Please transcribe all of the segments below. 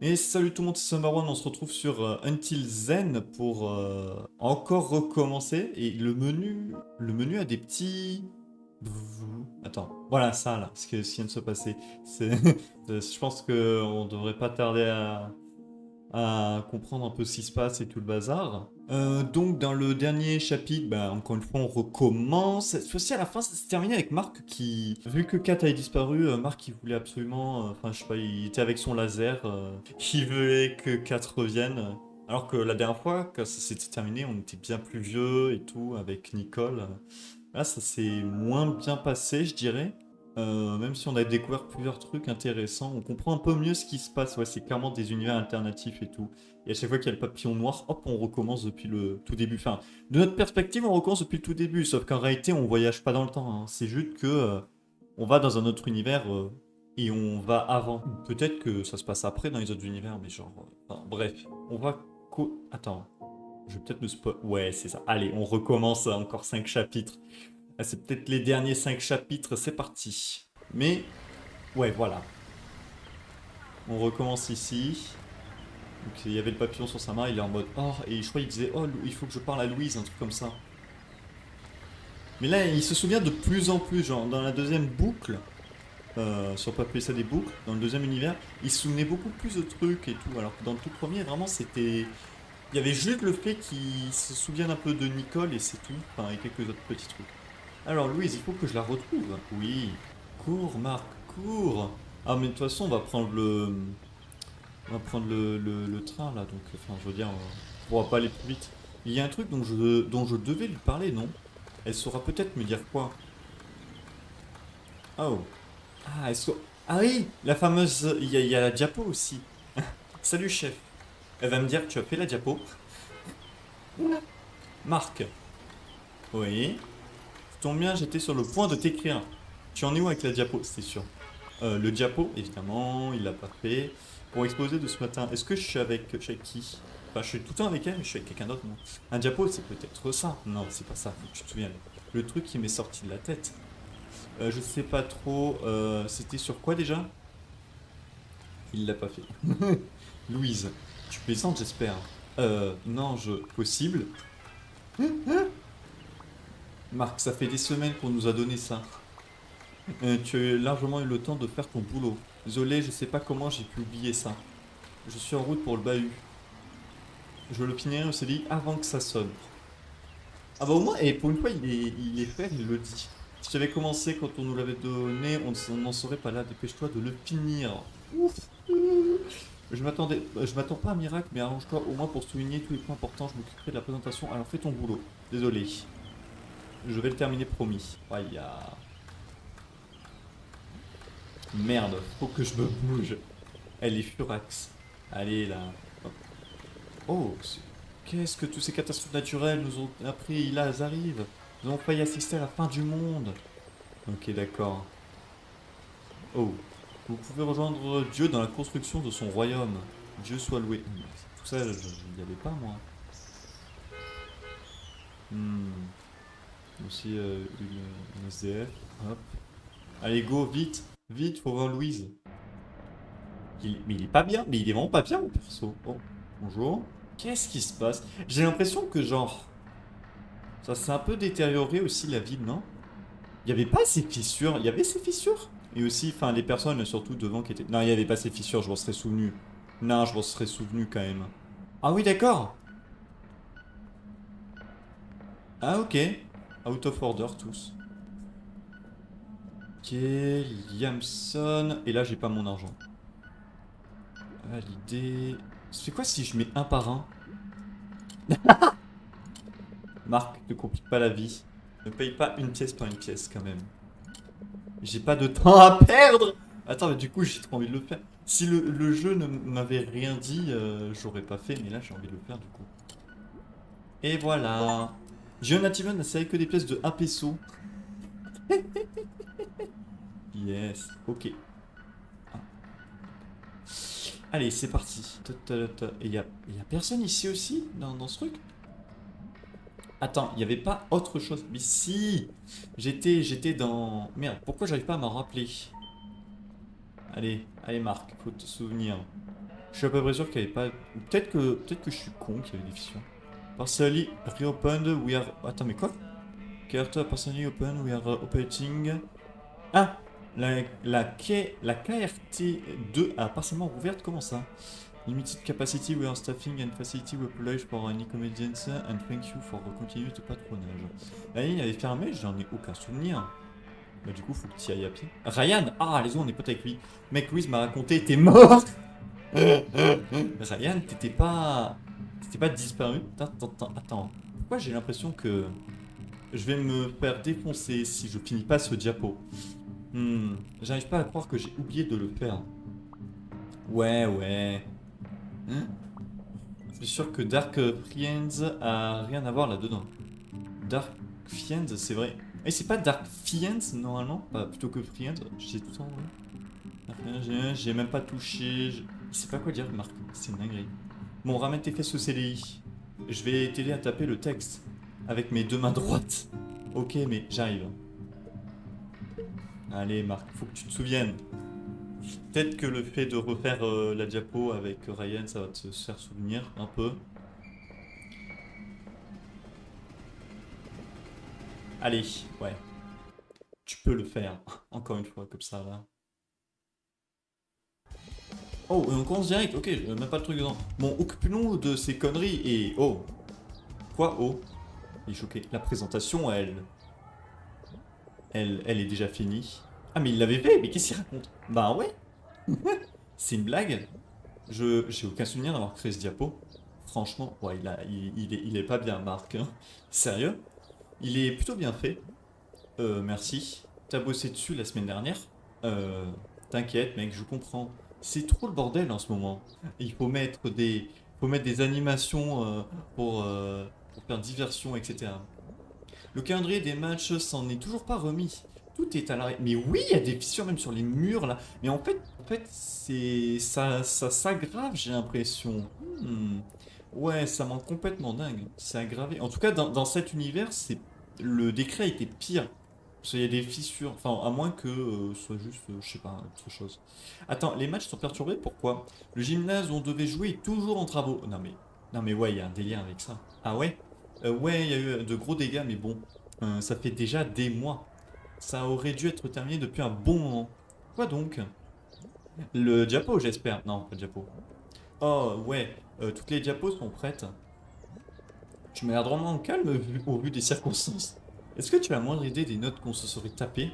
Et salut tout le monde, c'est Summerone, on se retrouve sur Until Zen pour encore recommencer. Et le menu a des petits... Attends, voilà ça là, ce qui vient de se passer. C'est, je pense qu'on devrait pas tarder à comprendre un peu ce qui se passe et tout le bazar. Donc dans le dernier chapitre, bah, encore une fois on recommence. Cette fois-ci à la fin ça s'est terminé avec Marc qui, vu que Kat avait disparu, Marc il voulait absolument, enfin je sais pas, il était avec son laser, il voulait que Kat revienne. Alors que la dernière fois, quand ça s'était terminé, on était bien plus vieux et tout avec Nicole. Là ça s'est moins bien passé je dirais. Même si on a découvert plusieurs trucs intéressants, on comprend un peu mieux ce qui se passe. Ouais, c'est clairement des univers alternatifs et tout. Et à chaque fois qu'il y a le papillon noir, hop, on recommence depuis le tout début. Enfin, de notre perspective, on recommence depuis le tout début. Sauf qu'en réalité, on voyage pas dans le temps, hein. C'est juste que on va dans un autre univers et on va avant. Peut-être que ça se passe après dans les autres univers, mais genre. Enfin, bref, on va. Attends, je vais peut-être me spoil. Ouais, c'est ça. Allez, on recommence encore 5 chapitres. Ah, c'est peut-être les derniers 5 chapitres, c'est parti. Mais, ouais, voilà. On recommence ici. Donc il y avait le papillon sur sa main, il est en mode oh, et je crois qu'il disait oh, il faut que je parle à Louise, un truc comme ça. Mais là, il se souvient de plus en plus, genre dans la deuxième boucle, si on peut appeler ça des boucles, dans le deuxième univers, il se souvenait beaucoup plus de trucs et tout. Alors que dans le tout premier, vraiment, c'était. Il y avait juste le fait qu'il se souvienne un peu de Nicole et c'est tout. Enfin, et quelques autres petits trucs. Alors Louise, il faut que je la retrouve. Oui. Cours, Marc, cours. Ah, mais de toute façon, on va prendre le train là, donc enfin, je veux dire, on pourra pas aller plus vite. Il y a un truc dont je devais lui parler, non? Elle saura peut-être me dire quoi? Oh. Ah, ah oui, la fameuse. Il y a la diapo aussi. Salut chef. Elle va me dire que tu as fait la diapo. Marc. Oui. Tu tombes bien, j'étais sur le point de t'écrire. Tu en es où avec la diapo? C'est sûr. Le diapo, évidemment, il l'a pas fait. Pour exposer de ce matin, est-ce que je suis avec qui? Enfin, je suis tout le temps avec elle, mais je suis avec quelqu'un d'autre, non? Un diapo, c'est peut-être ça. Non, c'est pas ça, faut que tu te souviennes. Le truc qui m'est sorti de la tête. Je sais pas trop. C'était sur quoi déjà? Il l'a pas fait. Louise, tu plaisantes, j'espère. Non, Possible. Marc, ça fait des semaines qu'on nous a donné ça. Tu as largement eu le temps de faire ton boulot. Désolé, je sais pas comment j'ai pu oublier ça. Je suis en route pour le bahut. Je le finirai au CDI avant que ça sonne. Ah bah au moins, et pour une fois, il est fait, il le dit. Si j'avais commencé quand on nous l'avait donné, on n'en serait pas là. Dépêche-toi de le finir. Ouf. Je m'attends pas à un miracle, mais arrange-toi au moins pour souligner tous les points importants. Je m'occuperai de la présentation. Alors fais ton boulot. Désolé. Je vais le terminer, promis. Aïe, ah. Merde, faut que je me bouge. Elle est furax. Allez là. Oh, qu'est-ce que toutes ces catastrophes naturelles nous ont appris? Là, elles arrivent. Nous avons failli assister à la fin du monde. Ok, d'accord. Oh, vous pouvez rejoindre Dieu dans la construction de son royaume. Dieu soit loué. Tout ça, je n'y avais pas, moi. Hmm. Aussi, une SDF. Hop. Allez, go, vite. Vite, faut voir Louise. Mais il est pas bien. Mais il est vraiment pas bien, mon perso. Oh, bonjour. Qu'est-ce qui se passe? J'ai l'impression que, genre, ça s'est un peu détérioré aussi, la ville, non? Il y avait pas ces fissures. Il y avait ces fissures? Et aussi, enfin, les personnes, surtout devant, qui étaient. Non, il y avait pas ces fissures, je m'en serais souvenu. Non, je m'en serais souvenu quand même. Ah oui, d'accord. Ah, ok. Out of order, tous. Ok, Liamson. Et là, j'ai pas mon argent. Validé. Ça fait quoi si je mets un par un? Marc, ne complique pas la vie. Ne paye pas une pièce par une pièce, quand même. J'ai pas de temps à perdre. Attends, mais du coup, j'ai trop envie de le faire. Si le jeu ne m'avait rien dit, j'aurais pas fait, mais là, j'ai envie de le faire, du coup. Et voilà. Jonathan n'a servi que des pièces de 1 peso. Yes, ok. Ah. Allez, c'est parti. Et y a personne ici aussi, dans ce truc? Attends, il n'y avait pas autre chose. Mais si! J'étais dans... Merde, pourquoi j'arrive pas à m'en rappeler? Allez, allez Marc, faut te souvenir. Je suis à peu près sûr qu'il n'y avait pas... Peut-être que je suis con qu'il y avait des fissures. Partially reopened, we are... Attends, mais quoi? Character partially open, we are operating... Ah! La KRT2 a partiellement rouverte, comment ça? Limited capacity, we are staffing and facility, we apologize for any inconvenience and thank you for continuing to patronage. La ligne avait fermé, j'en ai aucun souvenir. Bah du coup, faut que tu y ailles à pied. Ryan! Ah, les autres, on est potes avec lui. Mec, Louise m'a raconté, t'es mort! Ryan, t'étais pas... T'étais pas disparu? Attends. Pourquoi j'ai l'impression que... Je vais me faire défoncer si je finis pas ce diapo. J'arrive pas à croire que j'ai oublié de le faire. Ouais. Hein. Je suis sûr que Dark Friends a rien à voir là-dedans. Dark Friends, c'est vrai. Et c'est pas Dark Fiends normalement, pas plutôt que Friends. J'ai tout le temps. J'ai même pas touché. Il sait pas quoi dire, Marc. C'est une dinguerie. Bon, ramène tes fesses au CDI. Je vais t'aider à taper le texte avec mes deux mains droites. Ok, mais j'arrive. Allez, Marc, faut que tu te souviennes. Peut-être que le fait de refaire la diapo avec Ryan, ça va te faire souvenir un peu. Allez, ouais. Tu peux le faire. Encore une fois, comme ça, là. Oh, on commence direct, ok, même pas de truc dedans. Bon, occupons-nous de ces conneries et... Oh. Quoi, oh? Il est choqué. La présentation, elle est déjà finie. Ah, mais il l'avait fait, mais qu'est-ce qu'il raconte? Bah ouais. C'est une blague. J'ai aucun souvenir d'avoir créé ce diapo. Franchement, ouais, il est pas bien, Marc. Hein. Sérieux? Il est plutôt bien fait. Merci. T'as bossé dessus la semaine dernière. Euh, T'inquiète, mec, je comprends. C'est trop le bordel en ce moment. Il faut mettre des animations pour faire diversion, etc. Le calendrier des matchs s'en est toujours pas remis. Tout est à l'arrêt. Mais oui, il y a des fissures même sur les murs là. Mais en fait, c'est ça s'aggrave, j'ai l'impression. Ouais, ça manque complètement dingue. C'est aggravé. En tout cas, dans cet univers, le décret a été pire. Parce qu'il y a des fissures. Enfin, à moins que ce soit juste, je sais pas, autre chose. Attends, les matchs sont perturbés, pourquoi? Le gymnase où on devait jouer est toujours en travaux. Non mais ouais, il y a un délire avec ça. Ah ouais? Ouais, il y a eu de gros dégâts, mais bon, ça fait déjà des mois. Ça aurait dû être terminé depuis un bon moment. Quoi donc? Le diapo, j'espère. Non, pas de diapo. Oh, ouais, toutes les diapos sont prêtes. Tu m'as l'air drôlement calme au vu des circonstances. Est-ce que tu as la moindre idée des notes qu'on se serait tapées?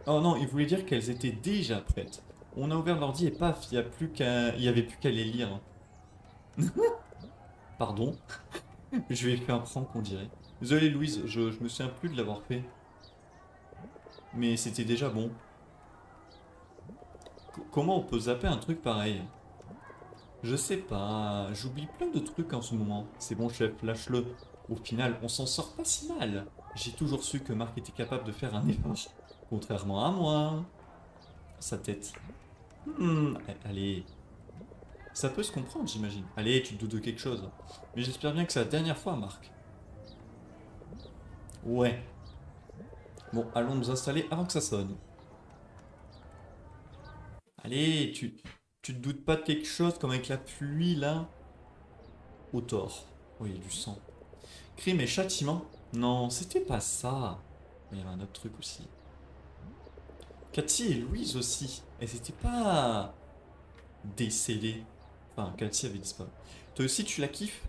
Oh non, il voulait dire qu'elles étaient déjà prêtes. On a ouvert l'ordi et paf, il y avait plus qu'à les lire. Pardon? Je lui ai fait un prank, on dirait. Désolé Louise, je me souviens plus de l'avoir fait. Mais c'était déjà bon. Comment on peut zapper un truc pareil? Je sais pas, j'oublie plein de trucs en ce moment. C'est bon chef, lâche-le. Au final, on s'en sort pas si mal. J'ai toujours su que Marc était capable de faire un effort. Contrairement à moi. Sa tête. Allez. Ça peut se comprendre, j'imagine. Allez, tu te doutes de quelque chose. Mais j'espère bien que c'est la dernière fois, Marc. Ouais. Bon, allons nous installer avant que ça sonne. Allez, tu te doutes pas de quelque chose comme avec la pluie là? Au tort. Oui, il y a du sang. Crime et châtiment? Non, c'était pas ça. Il y avait un autre truc aussi. Cathy et Louise aussi. Elles étaient pas décédées. Enfin, Cathy avait disparu. Toi aussi, tu la kiffes?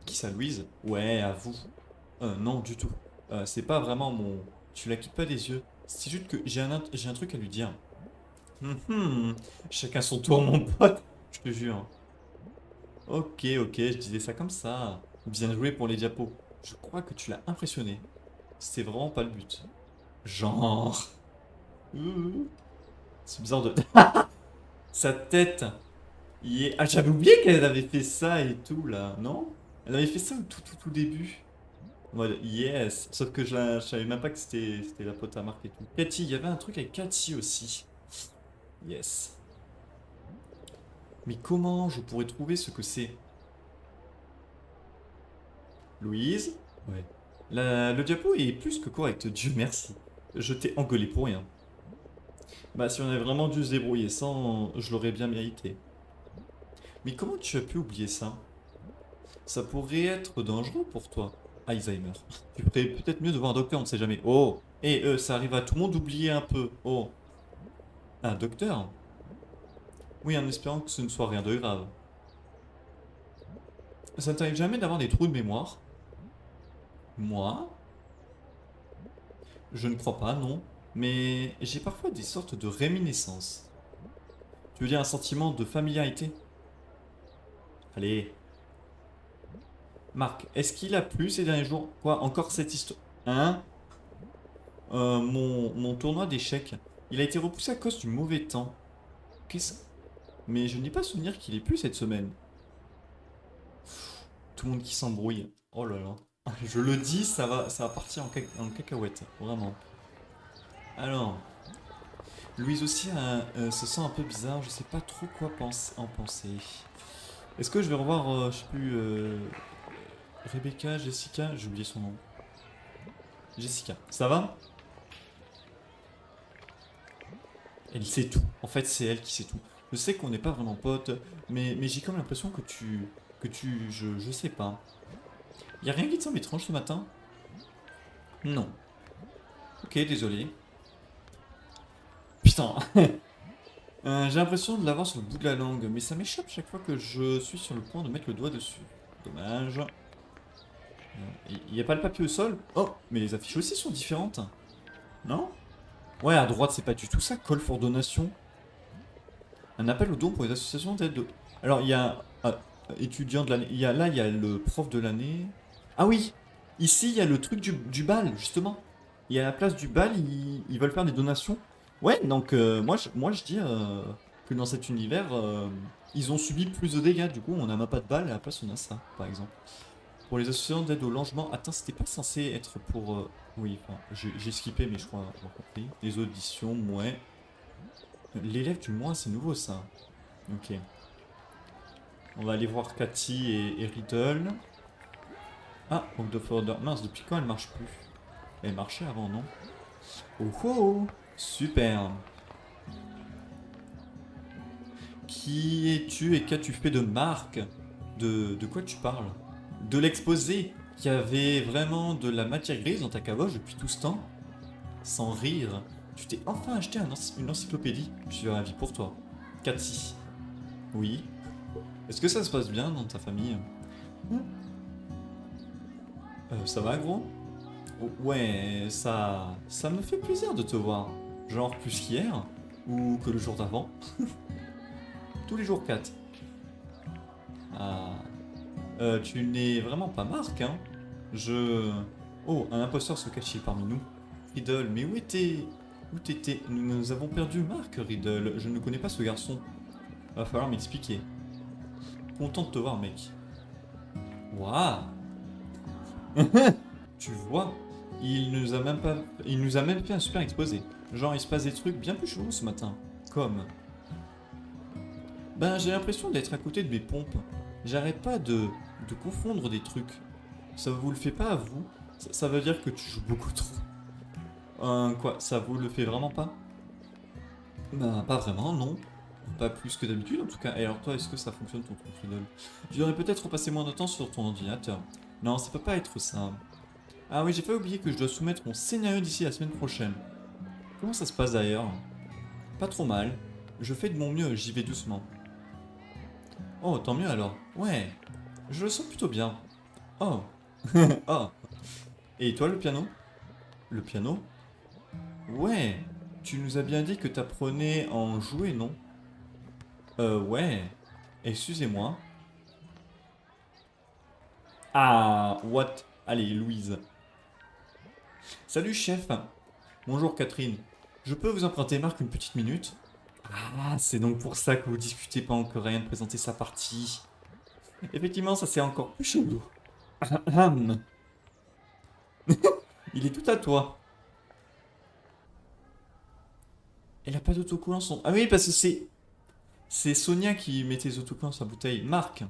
Qui ça, Louise? Ouais, à vous. Non, du tout. C'est pas vraiment mon... Tu la quittes pas des yeux. C'est juste que j'ai un truc à lui dire. Chacun son tour, mon pote. Je te jure. Ok, je disais ça comme ça. Bien joué pour les diapos. Je crois que tu l'as impressionné. C'était vraiment pas le but. Genre... C'est bizarre de... Sa tête. Ah, j'avais oublié qu'elle avait fait ça et tout, là. Non? Elle avait fait ça au tout début. En mode, yes. Sauf que je savais même pas que c'était la pote à Marc et tout. Cathy, il y avait un truc avec Cathy aussi. Yes. Mais comment je pourrais trouver ce que c'est? Louise? Ouais. Le diapo est plus que correct, Dieu merci. Je t'ai engueulé pour rien. Bah, si on avait vraiment dû se débrouiller sans, je l'aurais bien mérité. Mais comment tu as pu oublier ça? Ça pourrait être dangereux pour toi. Alzheimer. Tu ferais peut-être mieux de voir un docteur, on ne sait jamais. Oh! Et ça arrive à tout le monde d'oublier un peu. Oh! Un docteur? Oui, en espérant que ce ne soit rien de grave. Ça ne t'arrive jamais d'avoir des trous de mémoire? Moi? Je ne crois pas, non. Mais j'ai parfois des sortes de réminiscences. Tu veux dire un sentiment de familiarité? Allez. Marc, est-ce qu'il a plu ces derniers jours? Quoi, encore cette histoire? Hein? Mon tournoi d'échecs, il a été repoussé à cause du mauvais temps. Qu'est-ce... Mais je n'ai pas souvenir qu'il ait plu cette semaine. Tout le monde qui s'embrouille. Oh là là. Je le dis, ça va partir en cacahuète. Vraiment. Alors, Louise aussi se sent un peu bizarre. Je sais pas trop quoi en penser. Est-ce que je vais revoir, je sais plus, Rebecca, Jessica? J'ai oublié son nom. Jessica. Ça va? Elle sait tout. En fait, c'est elle qui sait tout. Je sais qu'on n'est pas vraiment potes, mais j'ai comme l'impression je sais pas. Y a rien qui te semble étrange ce matin? Non. Ok, désolé. Putain. J'ai l'impression de l'avoir sur le bout de la langue, mais ça m'échappe chaque fois que je suis sur le point de mettre le doigt dessus. Dommage. Il n'y a pas le papier au sol? Oh, mais les affiches aussi sont différentes. Non? Ouais, à droite, c'est pas du tout ça. Call for donation. Un appel aux dons pour les associations d'aide. Alors, il y a étudiant de l'année. Il y a le prof de l'année. Ah oui! Ici, il y a le truc du bal, justement. Il y a la place du bal, ils veulent faire des donations. Ouais, donc moi, je dis que dans cet univers, ils ont subi plus de dégâts. Du coup, on n'a même pas de bal et à la place, on a ça, par exemple. Pour les associations d'aide au logement. Attends, c'était pas censé être pour. Oui, enfin, j'ai skippé, mais je crois avoir compris. Les auditions, ouais. L'élève du mois, c'est nouveau ça. Ok. On va aller voir Cathy et Riddle. Ah, Walk of Order. Mince, depuis quand elle marche plus? Elle marchait avant, non? Oh oh! Super! Qui es-tu et qu'as-tu fait de Marc? De quoi tu parles? De l'exposé qui avait vraiment de la matière grise dans ta caboche depuis tout ce temps? Sans rire. Tu t'es enfin acheté une encyclopédie. Je suis ravi pour toi. Cathy. Oui. Est-ce que ça se passe bien dans ta famille? Ça va, gros? Ouais, ça me fait plaisir de te voir. Genre plus qu'hier, ou que le jour d'avant. Tous les jours 4. Ah. Tu n'es vraiment pas Marc, hein? Je... Oh, un imposteur se cachait parmi nous. Riddle, mais où était... Où t'étais? Nous avons perdu Marc, Riddle. Je ne connais pas ce garçon. Va falloir m'expliquer. Content de te voir, mec. Waouh! Tu vois, il nous a même fait un super exposé. Genre, il se passe des trucs bien plus chelous ce matin. Comme, ben, j'ai l'impression d'être à côté de mes pompes. J'arrête pas de confondre des trucs. Ça vous le fait pas à vous? Ça veut dire que tu joues beaucoup trop. Quoi, ça vous le fait vraiment pas? Ben, pas vraiment, non. Pas plus que d'habitude en tout cas. Et alors toi, est-ce que ça fonctionne ton truc Riddle? Tu devrais peut-être passer moins de temps sur ton ordinateur. Non, ça peut pas être ça. Ah oui, j'ai pas oublié que je dois soumettre mon scénario d'ici la semaine prochaine. Comment ça se passe d'ailleurs? Pas trop mal. Je fais de mon mieux, j'y vais doucement. Oh, tant mieux alors. Ouais, je le sens plutôt bien. Oh. Oh. Et toi le piano? Le piano? Ouais. Tu nous as bien dit que t'apprenais à en jouer, non? Ouais. Excusez-moi. Ah, what? Allez, Louise. Salut, chef. Bonjour, Catherine. Je peux vous emprunter Marc une petite minute? Ah, c'est donc pour ça que vous discutez pas encore rien de présenter sa partie. Effectivement, ça c'est encore plus chelou. Ahem. Il est tout à toi. Elle a pas d'autocollant son... Ah oui, parce que c'est Sonia qui mettait les autocollants sur sa bouteille. Marc,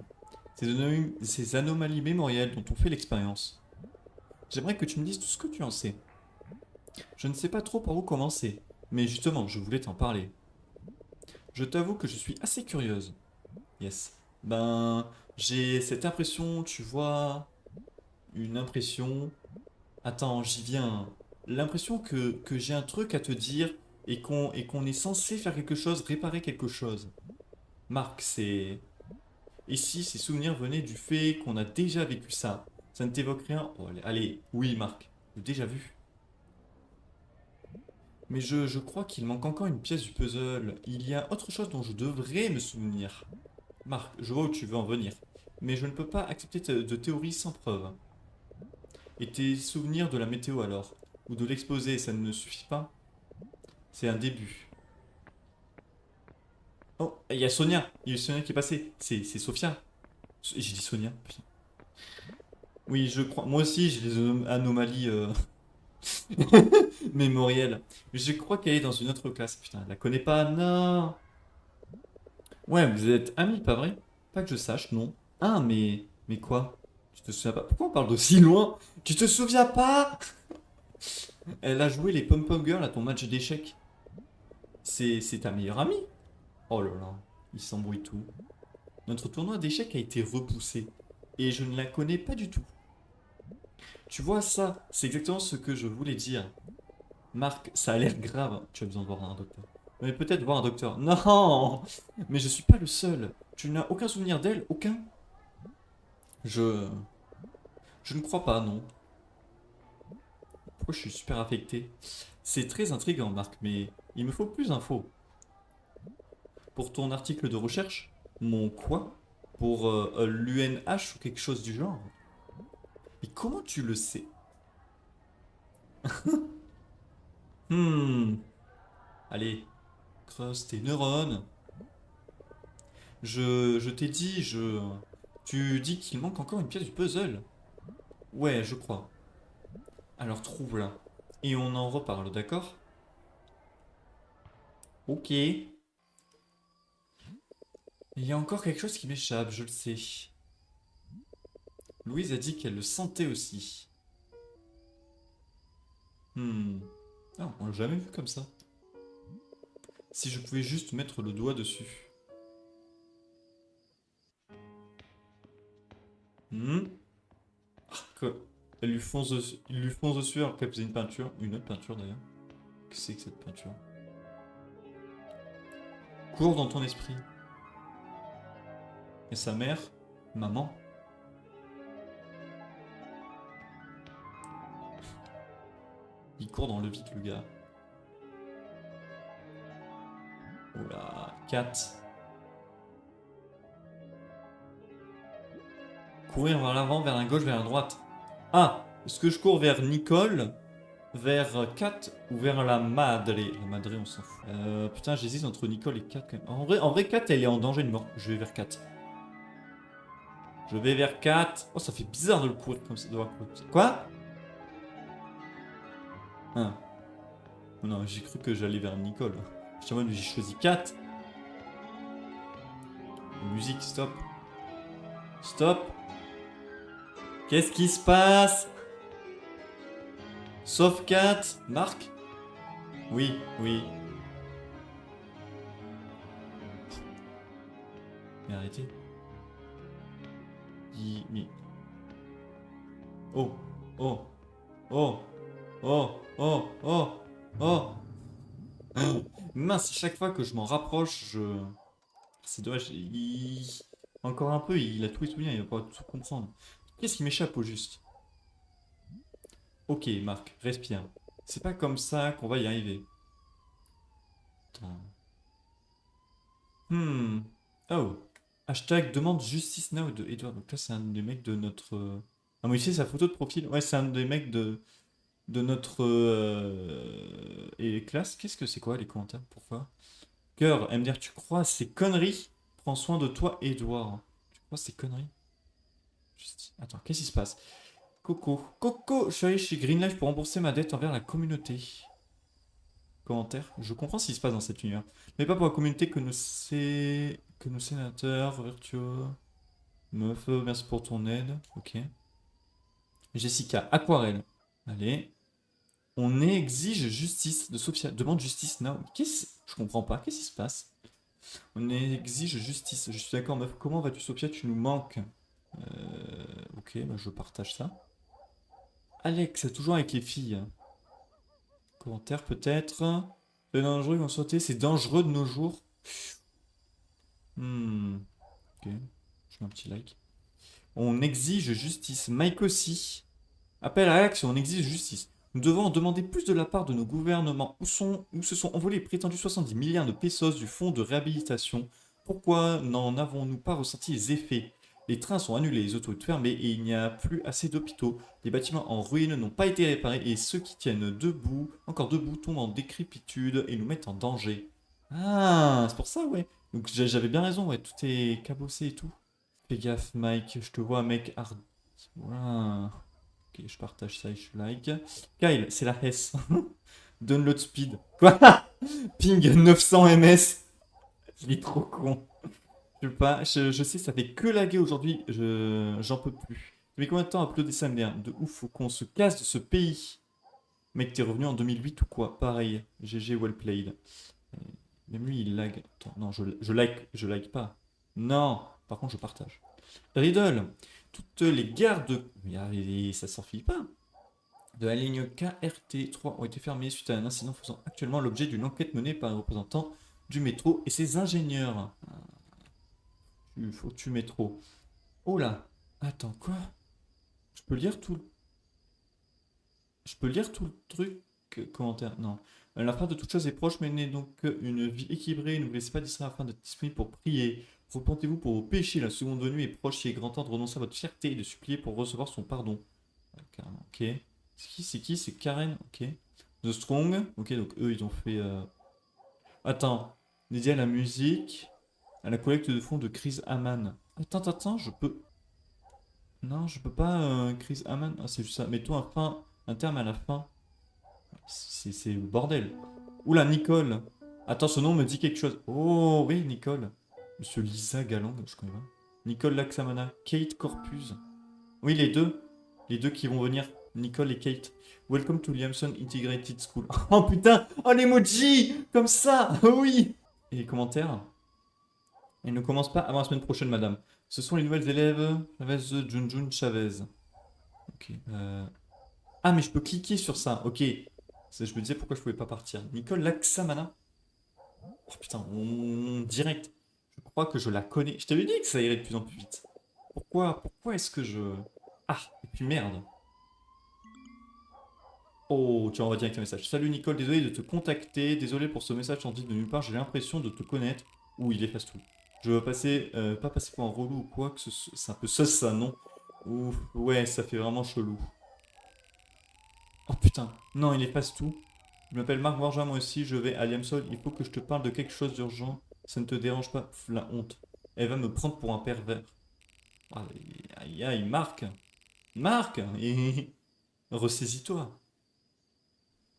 ces anomalies mémorielles dont on fait l'expérience. J'aimerais que tu me dises tout ce que tu en sais. Je ne sais pas trop par où commencer, mais justement, je voulais t'en parler. Je t'avoue que je suis assez curieuse. Yes. Ben, j'ai cette impression, tu vois, une impression. Attends, j'y viens. L'impression que j'ai un truc à te dire et qu'on est censé faire quelque chose, réparer quelque chose. Marc, c'est... Et si ces souvenirs venaient du fait qu'on a déjà vécu ça? Ça ne t'évoque rien? Oh, allez, oui, Marc, j'ai déjà vu. Mais je crois qu'il manque encore une pièce du puzzle. Il y a autre chose dont je devrais me souvenir. Marc, je vois où tu veux en venir. Mais je ne peux pas accepter de théories sans preuve. Et tes souvenirs de la météo alors? Ou de l'exposé, ça ne suffit pas? C'est un début. Oh, il y a Sonia. Il y a Sonia qui est passée. C'est Sophia. J'ai dit Sonia. Putain. Oui, je crois. Moi aussi, j'ai des anomalies mémorielles. Mais je crois qu'elle est dans une autre classe. Putain, elle la connaît pas. Non. Ouais, vous êtes amis, pas vrai? Pas que je sache, non. Ah, mais quoi? Tu te souviens pas? Pourquoi on parle d'aussi loin? Tu te souviens pas? Elle a joué les pom-pom girls à ton match d'échecs. C'est ta meilleure amie? Oh là là, il s'embrouille tout. Notre tournoi d'échecs a été repoussé. Et je ne la connais pas du tout. Tu vois ça, c'est exactement ce que je voulais dire. Marc, ça a l'air grave. Tu as besoin de voir un docteur. Mais peut-être voir un docteur. Non! Mais je suis pas le seul. Tu n'as aucun souvenir d'elle? Aucun? Je... Je ne crois pas, non. Pourquoi je suis super affecté? C'est très intriguant, Marc, mais il me faut plus d'infos. Pour ton article de recherche? Mon quoi? Pour l'UNH ou quelque chose du genre? Mais comment tu le sais? Hmm. Allez, creuse tes neurones. Je t'ai dit, je... Tu dis qu'il manque encore une pièce du puzzle. Ouais, je crois. Alors trouve-la. Et on en reparle, d'accord? Ok. Il y a encore quelque chose qui m'échappe, je le sais. Louise a dit qu'elle le sentait aussi. Hmm. Ah, on l'a jamais vu comme ça. Si je pouvais juste mettre le doigt dessus. Hmm. Que- Elle lui fonce dessus, il lui fonce dessus alors qu'elle faisait une peinture. Une autre peinture d'ailleurs. Qu'est-ce que c'est que cette peinture? Cours dans ton esprit. Et sa mère? Maman? Il court dans le vide, le gars. Oula, 4. Courir vers l'avant, vers la gauche, vers la droite. Ah, est-ce que je cours vers Nicole, vers Kat ou vers la Madre? La Madre, on s'en fout. Putain, j'hésite entre Nicole et Kat quand même. En vrai, Kat, elle est en danger de mort. Je vais vers Kat. Je vais vers 4. Oh, ça fait bizarre de le courir comme ça. De voir courir. Quoi? Hein. Oh non, j'ai cru que j'allais vers Nicole. J'étais en mode, j'ai choisi 4. Musique, stop. Stop. Qu'est-ce qui se passe? Sauf 4. Marc? Oui, oui. Mais arrêtez. Mais... Oh, oh, oh, oh, oh, oh, oh. Mince, chaque fois que je m'en rapproche, je... C'est dommage. Encore un peu, il a tous les souvenirs, il va pas tout comprendre. Qu'est-ce qui m'échappe au juste? Ok, Marc, respire. C'est pas comme ça qu'on va y arriver. Attends. Hmm. Oh. Hashtag demande justice now de Edward. Donc là, c'est un des mecs de notre. Ah, mais ici, sa photo de profil. Ouais, c'est un des mecs de notre et classe. Qu'est-ce que c'est quoi les commentaires? Pourquoi? Cœur, elle me dire, tu crois à ces conneries? Prends soin de toi, Edouard. Tu crois à ces conneries? Attends, qu'est-ce qui se passe? Coco. Coco, je suis allé chez Greenlife pour rembourser ma dette envers la communauté. Commentaire. Je comprends ce qui se passe dans cet univers. Mais pas pour la communauté que nos sénateurs, Virtuo. Meuf, merci pour ton aide. Ok. Jessica, Aquarelle. Allez. On exige justice de Sophia. Demande justice now. Je comprends pas. Qu'est-ce qui se passe? On exige justice. Je suis d'accord, meuf. Comment vas-tu, Sophia? Tu nous manques. Ok, bah je partage ça. Alex, toujours avec les filles. Commentaire peut-être. C'est dangereux, ils vont sauter. C'est dangereux de nos jours. Hmm. Ok. Je mets un petit like. On exige justice. Mike aussi. Appel à l'action, on exige justice. Nous devons en demander plus de la part de nos gouvernements. Où se sont envolés les prétendus 70 milliards de pesos du fonds de réhabilitation? Pourquoi n'en avons-nous pas ressenti les effets? Les trains sont annulés, les autoroutes fermées et il n'y a plus assez d'hôpitaux. Les bâtiments en ruine n'ont pas été réparés et ceux qui tiennent debout, encore debout, tombent en décrépitude et nous mettent en danger. Ah, c'est pour ça, ouais. Donc j'avais bien raison, ouais, tout est cabossé et tout. Fais gaffe, Mike, je te vois, mec, hard. Voilà. Ok, je partage ça et je like. Kyle, c'est la Hess. Download speed. Quoi? Ping 900 ms. Il est trop con. Je sais pas, je sais, ça fait que laguer aujourd'hui. J'en peux plus. Mais combien de temps à uploader ça, merde? De ouf, faut qu'on se casse de ce pays. Mec, t'es revenu en 2008 ou quoi? Pareil. GG, well played. Même lui, il lag. Attends, non, je like pas. Non, par contre, je partage. Riddle, toutes les gares de. Ça s'enfile pas. De la ligne KRT3 ont été fermées suite à un incident faisant actuellement l'objet d'une enquête menée par un représentant du métro et ses ingénieurs. Il faut que tu métro. Oh là. Attends, quoi? Je peux lire tout. Je peux lire tout le truc. Commentaire. Non. La fin de toute chose est proche, mais n'est donc une vie équilibrée. Ne vous laissez pas distraire afin d'être disponible pour prier. Repentez-vous pour vos péchés. La seconde venue est proche. Il est grand temps de renoncer à votre fierté et de supplier pour recevoir son pardon. Ouais, carrément. Ok. C'est qui? C'est Karen. Ok. The Strong. Ok, donc eux, ils ont fait. Attends. Dédié à la musique. À la collecte de fonds de Chris Aman. Attends, je peux. Non, je peux pas, Chris Aman. Ah, c'est juste ça. Mettons un terme à la fin. C'est le bordel. Oula, Nicole. Attends, ce nom me dit quelque chose. Oh, oui, Nicole. Monsieur Lisa Galang, je connais pas. Nicole Laxamana. Kate Corpus. Oui, les deux. Les deux qui vont venir. Nicole et Kate. Welcome to Liamson Integrated School. Oh putain. Oh, l'emoji. Comme ça. Oui. Et les commentaires? Il ne commence pas avant la semaine prochaine, madame. Ce sont les nouvelles élèves. Chavez Junjun Chavez. Ok. Ah, mais je peux cliquer sur ça. Ok. Je me disais pourquoi je pouvais pas partir. Nicole Laxamana. Oh putain, direct. Je crois que je la connais. Je t'avais dit que ça irait de plus en plus vite. Pourquoi est-ce que je. Ah, et puis merde. Oh, tu envoies direct un message. Salut Nicole, désolé de te contacter. Désolé pour ce message sorti de nulle part. J'ai l'impression de te connaître. Ouh, il efface tout. Je veux pas passer pour un relou ou quoi que c'est un peu ça, non? Ouf, ouais, ça fait vraiment chelou. Oh putain, non, il efface tout. Je m'appelle Marc Borja, moi aussi, je vais à Liamsol. Il faut que je te parle de quelque chose d'urgent. Ça ne te dérange pas? Pff, la honte. Elle va me prendre pour un pervers. Aïe, aïe, aïe, Marc. Marc, ressaisis-toi.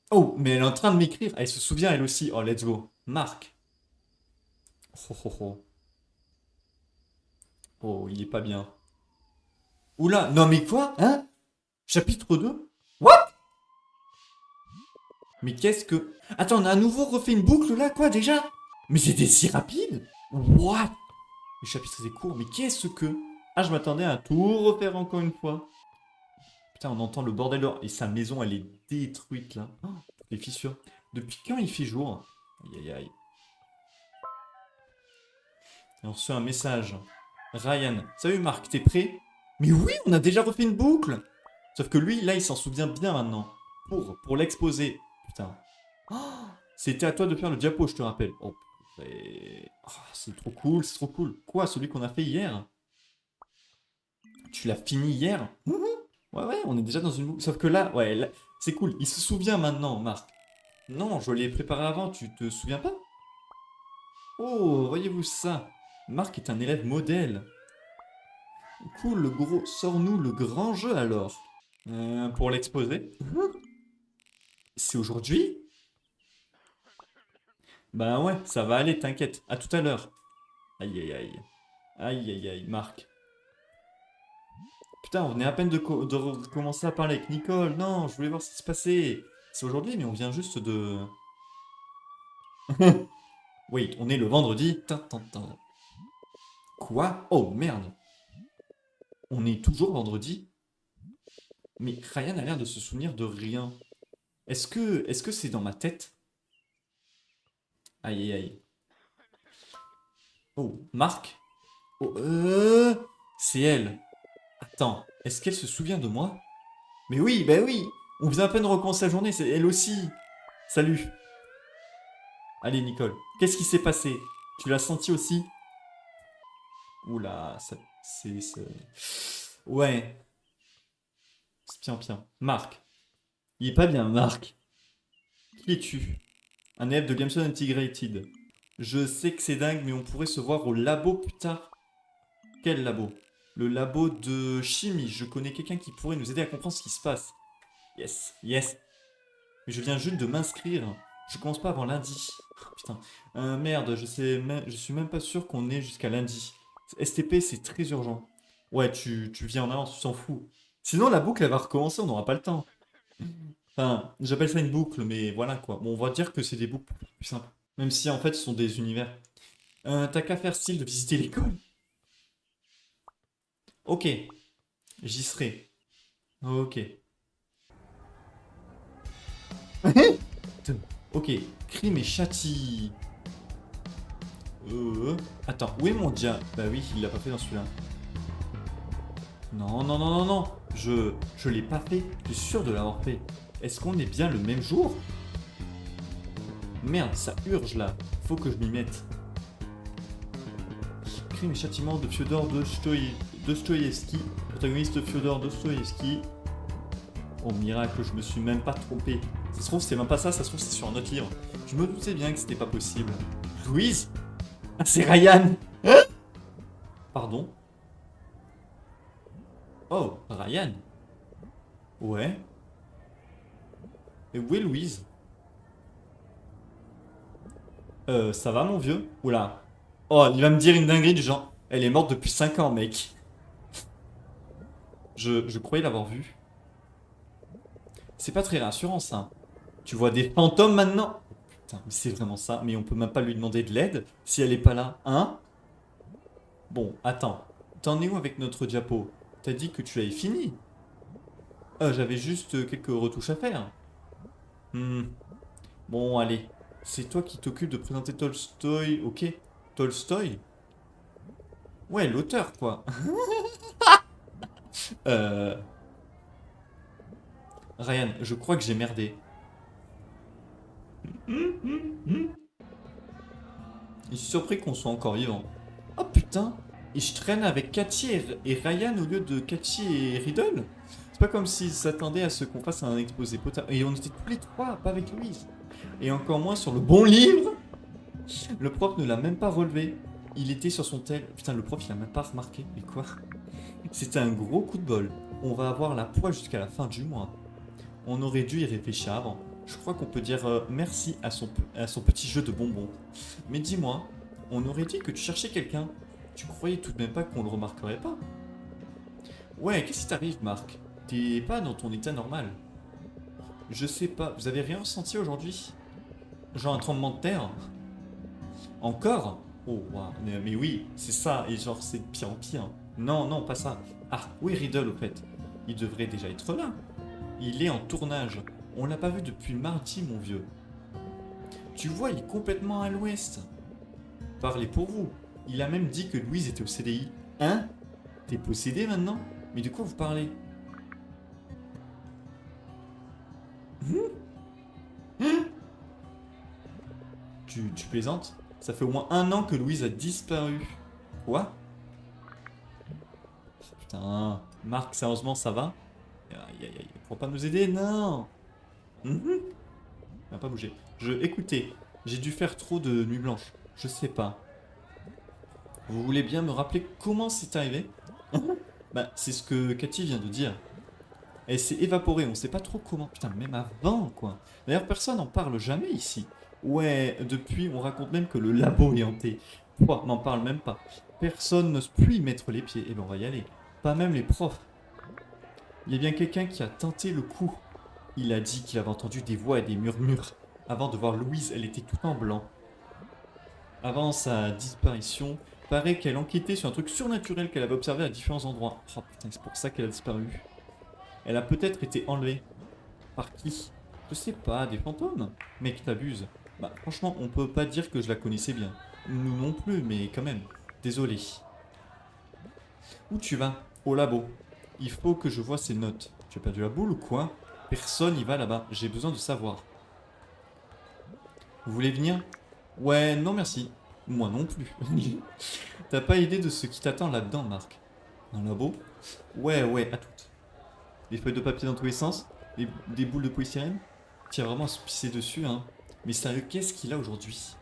Oh, mais elle est en train de m'écrire. Elle se souvient elle aussi. Oh, let's go. Marc. Oh, oh, oh. Oh, il est pas bien. Oula, non mais quoi? Hein? Chapitre 2. What? Mais qu'est-ce que... Attends, on a à nouveau refait une boucle là, quoi, déjà? Mais c'était si rapide? What? Le chapitre était court, mais qu'est-ce que... Ah, je m'attendais à tout refaire encore une fois. Putain, on entend le bordel dehors. Et sa maison, elle est détruite, là. Oh, les fissures. Depuis quand il fait jour? Aïe, aïe, aïe. Et on reçoit un message. Ryan. Salut Marc, t'es prêt? Mais oui, on a déjà refait une boucle! Sauf que lui, là, il s'en souvient bien maintenant. Pour l'exposer. Putain. Oh, c'était à toi de faire le diapo, je te rappelle. Oh, c'est trop cool, c'est trop cool. Quoi, celui qu'on a fait hier? Tu l'as fini hier? Ouais, ouais, on est déjà dans une boucle. Sauf que là, ouais, c'est cool. Il se souvient maintenant, Marc. Non, je l'ai préparé avant, tu te souviens pas? Oh, voyez-vous ça? Marc est un élève modèle. Cool, le gros. Sors-nous le grand jeu alors. Pour l'exposer. C'est aujourd'hui? Bah ouais, ça va aller, t'inquiète. À tout à l'heure. Aïe aïe aïe. Aïe aïe aïe, Marc. Putain, on venait à peine de commencer à parler avec Nicole. Non, je voulais voir ce qui se passait. C'est aujourd'hui, mais on vient juste de... Wait, on est le vendredi. Quoi? Oh merde. On est toujours vendredi? Mais Ryan a l'air de se souvenir de rien. Est-ce que c'est dans ma tête? Aïe aïe aïe. Oh, Marc? Oh, c'est elle. Attends, est-ce qu'elle se souvient de moi? Mais oui, bah oui. On vient à peine de recommencer la journée, c'est elle aussi. Salut. Allez, Nicole. Qu'est-ce qui s'est passé? Tu l'as senti aussi? Oula, ça, Ouais, c'est bien, bien. Marc. Il est pas bien, Marc. Qui es-tu? Un élève de Gameson Integrated. Je sais que c'est dingue, mais on pourrait se voir au labo plus tard. Quel labo? Le labo de chimie. Je connais quelqu'un qui pourrait nous aider à comprendre ce qui se passe. Yes, yes. Mais je viens juste de m'inscrire. Je commence pas avant lundi. Oh, putain. Merde, je suis même pas sûr qu'on ait jusqu'à lundi. STP, c'est très urgent. Ouais, tu viens en avance, tu t'en fous. Sinon, la boucle, elle va recommencer, on n'aura pas le temps. Enfin, j'appelle ça une boucle, mais voilà quoi. Bon, on va dire que c'est des boucles plus simples. Même si en fait, ce sont des univers. T'as qu'à faire style de visiter l'école. Ok, j'y serai. Ok. Ok, crime et châtie. Attends, où est mon dia? Bah oui, il l'a pas fait dans celui-là. Non, non, non, non, non. Je l'ai pas fait. Je suis sûr de l'avoir fait. Est-ce qu'on est bien le même jour? Merde, ça urge là. Faut que je m'y mette. Crime et châtiment de Fyodor Dostoïevski. Protagoniste Fyodor Dostoïevski. Oh miracle, je me suis même pas trompé. Ça se trouve, c'est même pas ça, ça se trouve, c'est sur un autre livre. Je me doutais bien que c'était pas possible. Louise? Ah, c'est Ryan! Pardon? Oh, Ryan? Ouais. Et où est Louise? Ça va mon vieux? Oula. Oh, il va me dire une dinguerie du genre. Elle est morte depuis 5 ans, mec. Je croyais l'avoir vue. C'est pas très rassurant ça. Tu vois des fantômes maintenant? Putain, mais c'est vraiment ça. Mais on peut même pas lui demander de l'aide si elle est pas là, hein? Bon, attends. T'en es où avec notre diapo? T'as dit que tu avais fini? J'avais juste quelques retouches à faire. Hmm. Bon, allez. C'est toi qui t'occupes de présenter Tolstoï, ok? Tolstoï? Ouais, l'auteur, quoi. Euh... Ryan, je crois que j'ai merdé. Je suis surpris qu'on soit encore vivant. Oh putain! Et je traîne avec Cathy et Ryan au lieu de Cathy et Riddle? C'est pas comme s'ils s'attendaient à ce qu'on fasse un exposé potable. Et on était tous les trois, pas avec Louise. Et encore moins sur le bon livre! Le prof ne l'a même pas relevé. Il était sur son tel. Putain, le prof il a même pas remarqué. Mais quoi? C'était un gros coup de bol. On va avoir la poisse jusqu'à la fin du mois. On aurait dû y réfléchir avant. Je crois qu'on peut dire merci à son petit jeu de bonbons. Mais dis-moi, on aurait dit que tu cherchais quelqu'un. Tu croyais tout de même pas qu'on le remarquerait pas? Ouais, qu'est-ce qui t'arrive, Marc? T'es pas dans ton état normal. Je sais pas, vous avez rien ressenti aujourd'hui? Genre un tremblement de terre? Encore? Oh, waouh, mais oui, c'est ça, et genre c'est de pire en pire. Non, non, pas ça. Ah, oui, Riddle au fait. Il devrait déjà être là. Il est en tournage. On l'a pas vu depuis mardi, mon vieux. Tu vois, il est complètement à l'ouest. Parlez pour vous. Il a même dit que Louise était au CDI. Hein? T'es possédé maintenant? Mais de quoi vous parlez? Tu plaisantes? Ça fait au moins 1 an que Louise a disparu. Quoi? Putain. Marc, sérieusement, ça va? Aïe aïe aïe. Pourquoi pas nous aider? Non! Mhm. Il va pas bouger. Écoutez, j'ai dû faire trop de nuits blanches. Je sais pas. Vous voulez bien me rappeler comment c'est arrivé? Bah, c'est ce que Cathy vient de dire. Elle s'est évaporée, on sait pas trop comment. Putain, même avant, quoi. D'ailleurs, personne n'en parle jamais ici. Ouais, depuis, on raconte même que le labo est hanté. Pouah, n'en parle même pas. Personne n'ose plus y mettre les pieds. Eh ben, on va y aller. Pas même les profs. Il y a bien quelqu'un qui a tenté le coup. Il a dit qu'il avait entendu des voix et des murmures. Avant de voir Louise, elle était tout en blanc. Avant sa disparition, paraît qu'elle enquêtait sur un truc surnaturel qu'elle avait observé à différents endroits. Oh putain, c'est pour ça qu'elle a disparu. Elle a peut-être été enlevée. Par qui? Je sais pas, des fantômes? Mec, t'abuses. Bah, franchement, on peut pas dire que je la connaissais bien. Nous non plus, mais quand même. Désolé. Où tu vas? Au labo. Il faut que je vois ces notes. Tu as perdu la boule ou quoi? Personne y va là-bas. J'ai besoin de savoir. Vous voulez venir? Ouais, non merci. Moi non plus. T'as pas idée de ce qui t'attend là-dedans, Marc? Un labo? Ouais, ouais, à toutes. Des feuilles de papier dans tous les sens? Des boules de polystyrène? Tiens, vraiment à se pisser dessus, hein. Mais sérieux, qu'est-ce qu'il a aujourd'hui?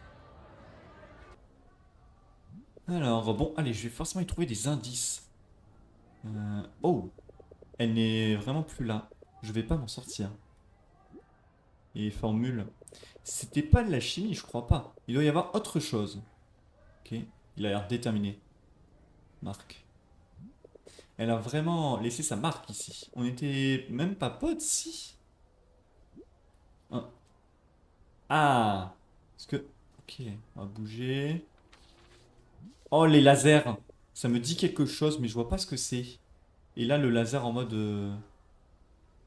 Alors, bon, allez, je vais forcément y trouver des indices. Oh, elle n'est vraiment plus là. Je vais pas m'en sortir. Et formule. C'était pas de la chimie, je crois pas. Il doit y avoir autre chose. Ok, il a l'air déterminé. Marc. Elle a vraiment laissé sa marque ici. On était même pas potes, si. Hein. Ah. Parce que... Ok, on va bouger. Oh, les lasers. Ça me dit quelque chose, mais je vois pas ce que c'est. Et là, le laser en mode...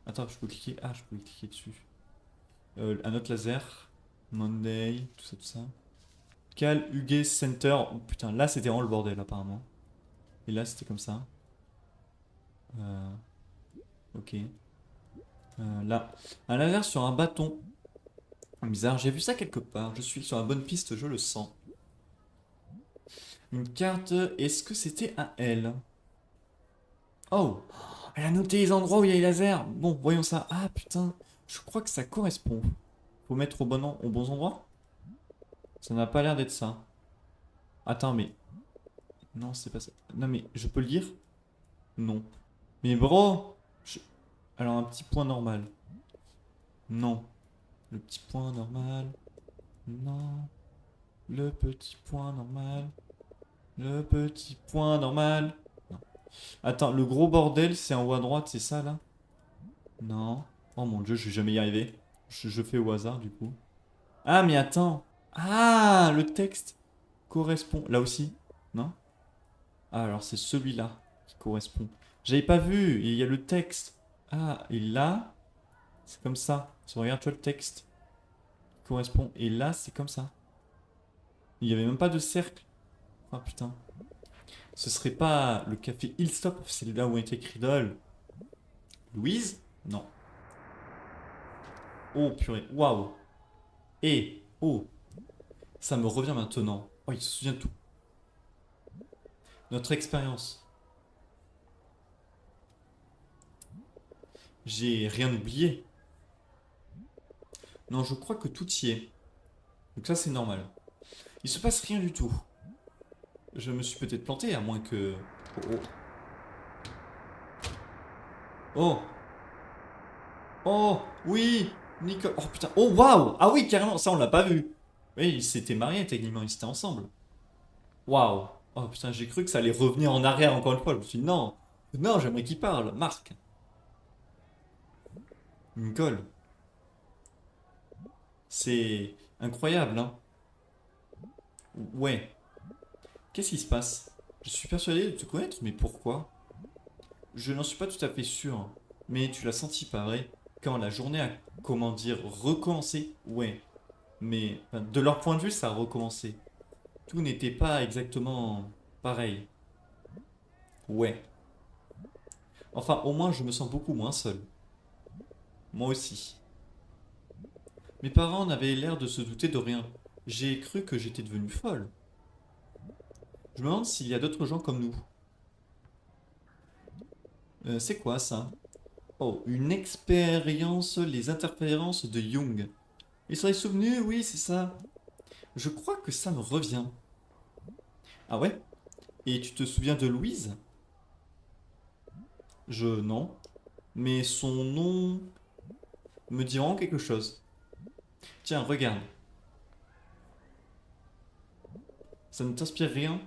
Attends, je peux cliquer. Ah, je peux cliquer dessus. Un autre laser. Monday, tout ça, tout ça. Cal Hughes Center. Oh, putain, là, c'était vraiment le bordel, apparemment. Et là, c'était comme ça. Euh, ok. Là. Un laser sur un bâton. Bizarre, j'ai vu ça quelque part. Je suis sur la bonne piste, je le sens. Une carte. Est-ce que c'était un L? Oh! Elle a noté les endroits où il y a les lasers. Bon, voyons ça. Ah putain, je crois que ça correspond. Faut mettre aux bons endroits? Ça n'a pas l'air d'être ça. Attends, mais. Non, c'est pas ça. Non, mais je peux le lire? Non. Mais bro! Alors, un petit point normal. Non. Le petit point normal. Non. Le petit point normal. Le petit point normal. Non. Attends, le gros bordel, c'est en haut à droite, c'est ça là? Non. Oh mon dieu, je vais jamais y arriver. Je fais au hasard du coup. Ah, mais attends. Ah, le texte correspond. Là aussi? Non? Ah, alors c'est celui-là qui correspond. J'avais pas vu, il y a le texte. Ah, et là, c'est comme ça. Si on regarde, tu vois le texte qui correspond. Et là, c'est comme ça. Il y avait même pas de cercle. Ah putain. Ce serait pas le café Hillstop, c'est là où est écrit Doll. Louise? Non. Oh purée, waouh. Et, oh, ça me revient maintenant. Oh, il se souvient de tout. Notre expérience. J'ai rien oublié. Non, je crois que tout y est. Donc ça, c'est normal. Il se passe rien du tout. Je me suis peut-être planté, à moins que... Oh, oh. Oh, oh, oui, Nicole. Oh putain, oh waouh. Ah oui, carrément, ça on l'a pas vu. Oui, ils s'étaient mariés techniquement, ils étaient ensemble. Waouh. Oh putain, j'ai cru que ça allait revenir en arrière encore une fois. Je me suis dit non. Non, j'aimerais qu'il parle. Marc. Nicole. C'est incroyable, hein. Ouais. Qu'est-ce qui se passe? Je suis persuadé de te connaître, mais pourquoi? Je n'en suis pas tout à fait sûr. Mais tu l'as senti, pas vrai? Quand la journée a, comment dire, recommencé? Ouais. Mais enfin, de leur point de vue, ça a recommencé. Tout n'était pas exactement pareil. Ouais. Enfin, au moins, je me sens beaucoup moins seul. Moi aussi. Mes parents n'avaient l'air de se douter de rien. J'ai cru que j'étais devenue folle. Je me demande s'il y a d'autres gens comme nous. C'est quoi ça? Oh, une expérience, les interférences de Jung. Il serait souvenu, oui, c'est ça. Je crois que ça me revient. Ah ouais? Et tu te souviens de Louise? Je non. Mais son nom me dit vraiment quelque chose. Tiens, regarde. Ça ne t'inspire rien?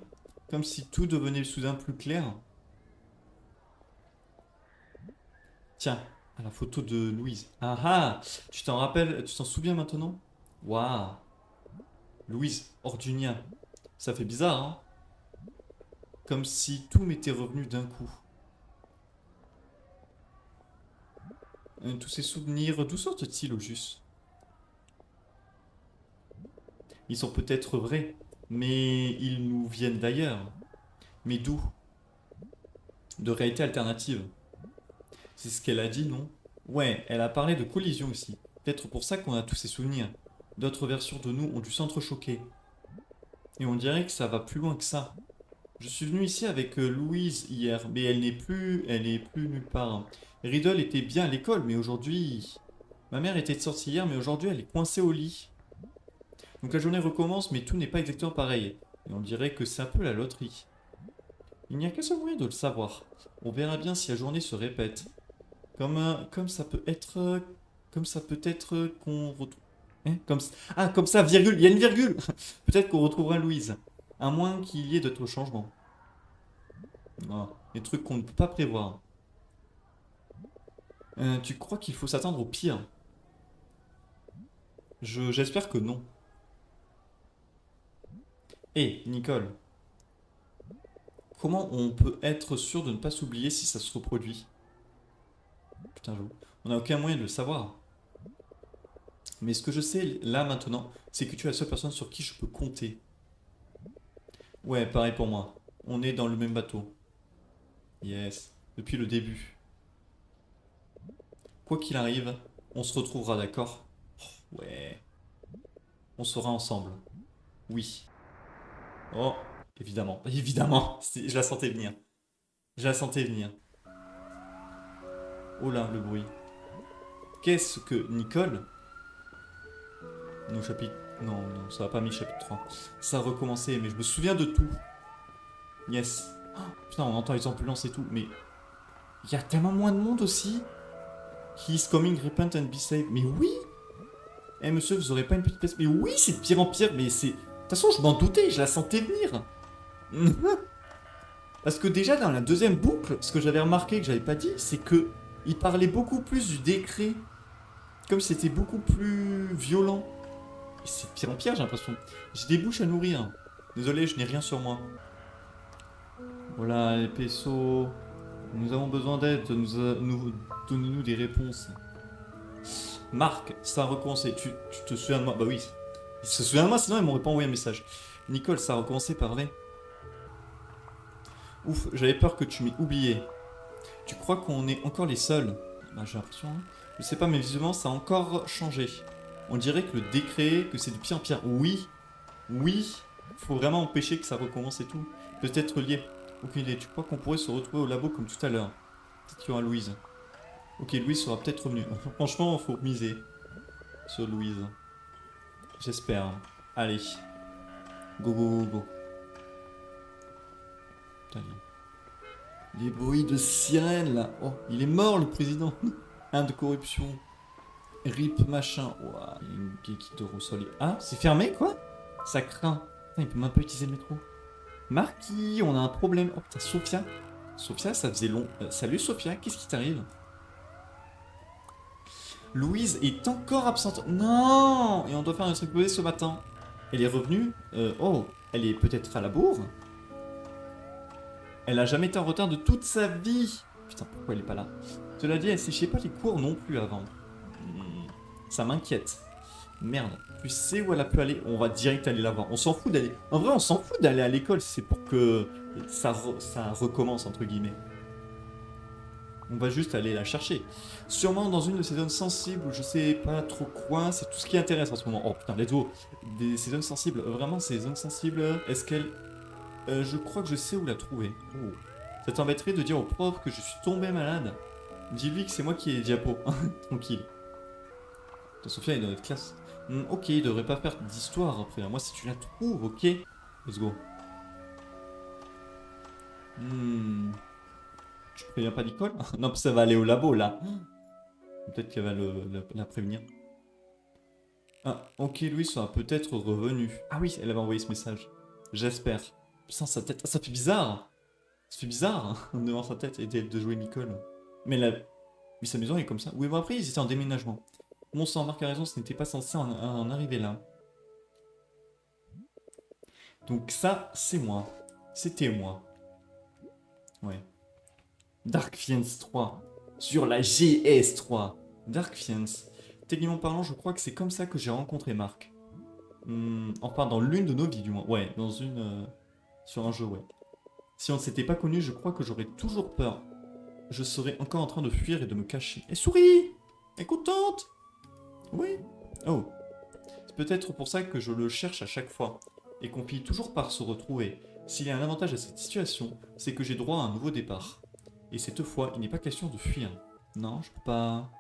Comme si tout devenait soudain plus clair? Tiens, à la photo de Louise. Ah ah! Tu t'en rappelles, tu t'en souviens maintenant? Waouh! Louise, Ordunia. Ça fait bizarre, hein? Comme si tout m'était revenu d'un coup. Tous ces souvenirs, d'où sortent-ils au juste? Ils sont peut-être vrais, mais ils nous viennent d'ailleurs. Mais d'où? De réalité alternative. C'est ce qu'elle a dit, non? Ouais, elle a parlé de collision aussi. Peut-être pour ça qu'on a tous ces souvenirs. D'autres versions de nous ont dû s'entrechoquer. Et on dirait que ça va plus loin que ça. Je suis venu ici avec Louise hier, mais elle n'est plus nulle part. Riddle était bien à l'école, mais aujourd'hui... Ma mère était sortie hier, mais aujourd'hui elle est coincée au lit. Donc la journée recommence, mais tout n'est pas exactement pareil. Et on dirait que c'est un peu la loterie. Il n'y a qu'un seul moyen de le savoir. On verra bien si la journée se répète. Comme ça peut être... comme ça peut être qu'on retrouve... Hein, comme ça, virgule, il y a une virgule. Peut-être qu'on retrouvera Louise. À moins qu'il y ait d'autres changements. Voilà. Des trucs qu'on ne peut pas prévoir. Tu crois qu'il faut s'attendre au pire? J'espère que non. Hé, Nicole, comment on peut être sûr de ne pas s'oublier si ça se reproduit? Putain, j'avoue. On n'a aucun moyen de le savoir. Mais ce que je sais là maintenant, c'est que tu es la seule personne sur qui je peux compter. Ouais, pareil pour moi. On est dans le même bateau. Yes. Depuis le début. Quoi qu'il arrive, on se retrouvera, d'accord? Ouais. On sera ensemble. Oui. Oh, évidemment. Évidemment. Je la sentais venir. Je la sentais venir. Oh là, le bruit. Qu'est-ce que Nicole... Nos chapitres... Non, non, ça va pas mis chapitre 3. Ça a recommencé, mais je me souviens de tout. Yes. Oh, putain, on entend les ambulances et tout, mais... Il y a tellement moins de monde aussi. He is coming, repent and be saved. Mais oui. Eh monsieur, vous aurez pas une petite pièce? Mais oui, c'est de pire en pire, mais c'est... De toute façon, je m'en doutais, je la sentais venir. Parce que déjà, dans la deuxième boucle, ce que j'avais remarqué, que j'avais pas dit, c'est que... Il parlait beaucoup plus du décret. Comme si c'était beaucoup plus violent. Et c'est de pire en pire, j'ai l'impression. J'ai des bouches à nourrir. Désolé, je n'ai rien sur moi. Voilà, les PSO. Nous avons besoin d'aide. Donnez-nous des réponses. Marc, ça a recommencé. Tu te souviens de moi? Bah oui. Il se souvient de moi, sinon il m'aurait pas envoyé un message. Nicole, ça a recommencé par V. Ouf, j'avais peur que tu m'aies oublié. Tu crois qu'on est encore les seuls? Bah j'ai l'impression. Hein. Je sais pas, mais visiblement ça a encore changé. On dirait que le décret, que c'est de pire en pire. Oui, oui. Faut vraiment empêcher que ça recommence et tout. Peut-être lié. Aucune idée. Tu crois qu'on pourrait se retrouver au labo comme tout à l'heure? Peut-être qu'il y aura Louise. Ok, Louise sera peut-être revenue. Franchement, faut miser sur Louise. J'espère. Allez. Go, go, go, go. Putain, les bruits de sirène là. Oh, il est mort le président. Un de corruption. RIP machin. Ouah, il y a une qui te ressort. Ah, c'est fermé quoi? Ça craint. Putain, il peut même pas utiliser le métro. Marquis, on a un problème. Oh putain, Sophia. Sophia, ça faisait long. Salut Sophia, qu'est-ce qui t'arrive? Louise est encore absente. Non! Et on doit faire un truc posé ce matin. Elle est revenue. Oh, elle est peut-être à la bourre. Elle a jamais été en retard de toute sa vie. Putain, pourquoi elle est pas là? Cela dit, elle séchait pas les cours non plus avant. Ça m'inquiète. Merde. Tu sais où elle a pu aller? On va direct aller la voir. On s'en fout d'aller... En vrai, on s'en fout d'aller à l'école. C'est pour que ça recommence, entre guillemets. On va juste aller la chercher. Sûrement dans une de ces zones sensibles où je sais pas trop quoi. C'est tout ce qui intéresse en ce moment. Oh putain, let's go. Ces zones sensibles. Vraiment, ces zones sensibles. Est-ce qu'elle... je crois que je sais où la trouver. Oh. Ça t'embêterait de dire au prof que je suis tombé malade? Dis-lui que c'est moi qui ai diapo. Tranquille. Sophia est dans notre classe. Ok, il devrait pas faire d'histoire après. Moi, si tu la trouves, ok. Let's go. Tu préviens pas Nicole? Non, ça va aller au labo là. Peut-être qu'elle va la prévenir. Ah, ok, Louis sera peut-être revenu. Ah oui, elle avait envoyé ce message. J'espère. Putain, sa tête. Ah, ça fait bizarre. Ça fait bizarre hein, devant sa tête et de jouer Nicole. Mais la. Mais sa maison est comme ça. Oui, bon, après, ils étaient en déménagement. Mon sang, Marc a raison, ce n'était pas censé en arriver là. Donc ça, c'est moi. C'était moi. Ouais. Dark Fiends 3. Sur la GS3. Dark Fiends. Techniquement parlant, je crois que c'est comme ça que j'ai rencontré Marc. Enfin, dans l'une de nos vies, du moins. Ouais, dans une... sur un jeu, ouais. Si on ne s'était pas connu, je crois que j'aurais toujours peur. Je serais encore en train de fuir et de me cacher. Et souris! Elle est contente! Oui. Oh. C'est peut-être pour ça que je le cherche à chaque fois. Et qu'on finit toujours par se retrouver. S'il y a un avantage à cette situation, c'est que j'ai droit à un nouveau départ. Et cette fois, il n'est pas question de fuir. Non, je peux pas...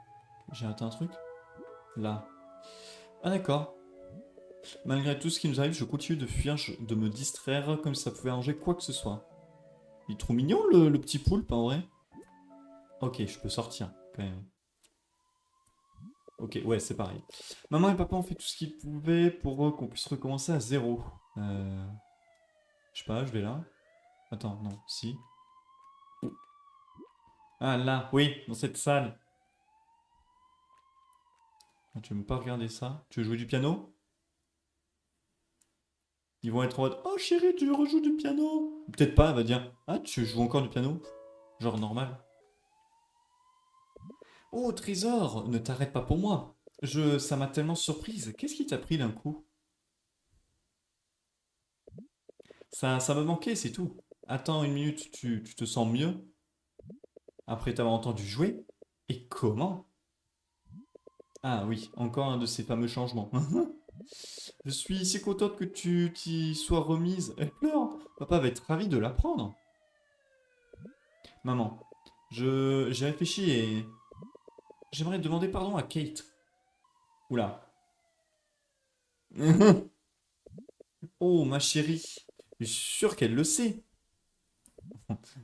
J'ai raté un truc? Là. Ah d'accord. Malgré tout ce qui nous arrive, je continue de fuir, de me distraire comme si ça pouvait arranger quoi que ce soit. Il est trop mignon le petit poulpe en vrai. Ok, je peux sortir quand même. Ok, ouais, c'est pareil. Maman et papa ont fait tout ce qu'ils pouvaient pour qu'on puisse recommencer à zéro. Je sais pas, je vais là. Attends, non, si. Ah là, oui, dans cette salle. Ah, tu veux même pas regarder ça? Tu veux jouer du piano? Ils vont être en mode oh chérie, tu rejoues du piano? Peut-être pas, elle va dire ah, tu joues encore du piano? Genre normal. Oh, trésor, ne t'arrête pas pour moi. Ça m'a tellement surprise. Qu'est-ce qui t'a pris d'un coup? Ça me manquait, c'est tout. Attends une minute, tu te sens mieux après t'avoir entendu jouer? Et comment? Ah oui, encore un de ces fameux changements. Je suis si contente que tu t'y sois remise. Elle pleure. Papa va être ravi de l'apprendre. Maman, j'ai réfléchi et j'aimerais demander pardon à Kate. Oula. Oh, ma chérie. Je suis sûr qu'elle le sait.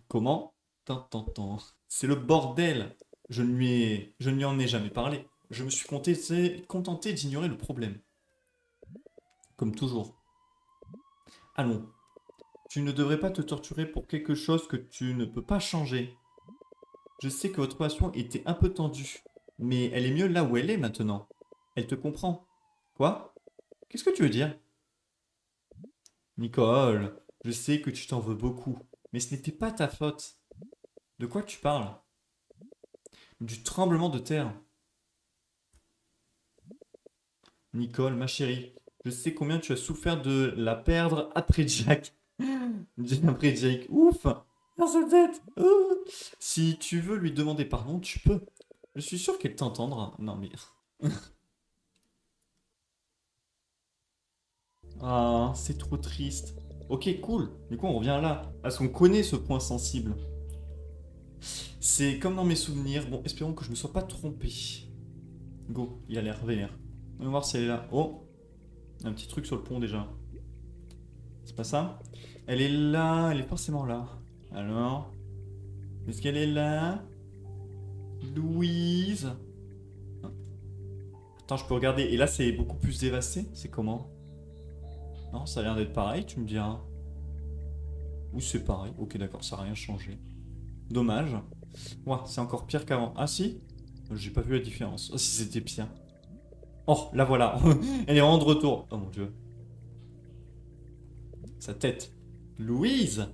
Comment? Tant, tant, tant. C'est le bordel. Je ne lui en ai jamais parlé. Je me suis contenté d'ignorer le problème. Comme toujours. Allons. Tu ne devrais pas te torturer pour quelque chose que tu ne peux pas changer. Je sais que votre relation était un peu tendue. Mais elle est mieux là où elle est maintenant. Elle te comprend. Quoi? Qu'est-ce que tu veux dire? Nicole, je sais que tu t'en veux beaucoup. Mais ce n'était pas ta faute. De quoi tu parles? Du tremblement de terre. Nicole, ma chérie, je sais combien tu as souffert de la perdre après Jack. Après Jake, ouf, dans sa tête. Si tu veux lui demander pardon, tu peux. Je suis sûr qu'elle t'entendra. Non mais... Ah, c'est trop triste. Ok, cool. Du coup, on revient là. Parce qu'on connaît ce point sensible. C'est comme dans mes souvenirs. Bon, espérons que je ne me sois pas trompé. Go, il a l'air vert. On va voir si elle est là. Oh, un petit truc sur le pont déjà. C'est pas ça? Elle est là, elle est forcément là. Alors, est-ce qu'elle est là? Louise? Attends, je peux regarder. Et là, c'est beaucoup plus dévasté. C'est comment? Non, ça a l'air d'être pareil, tu me diras. Oui, c'est pareil. Ok, d'accord, ça n'a rien changé. Dommage. Ouah, c'est encore pire qu'avant. Ah si? J'ai pas vu la différence. Oh, si c'était pire. Oh, la voilà. Elle est vraiment de retour. Oh mon dieu. Sa tête. Louise?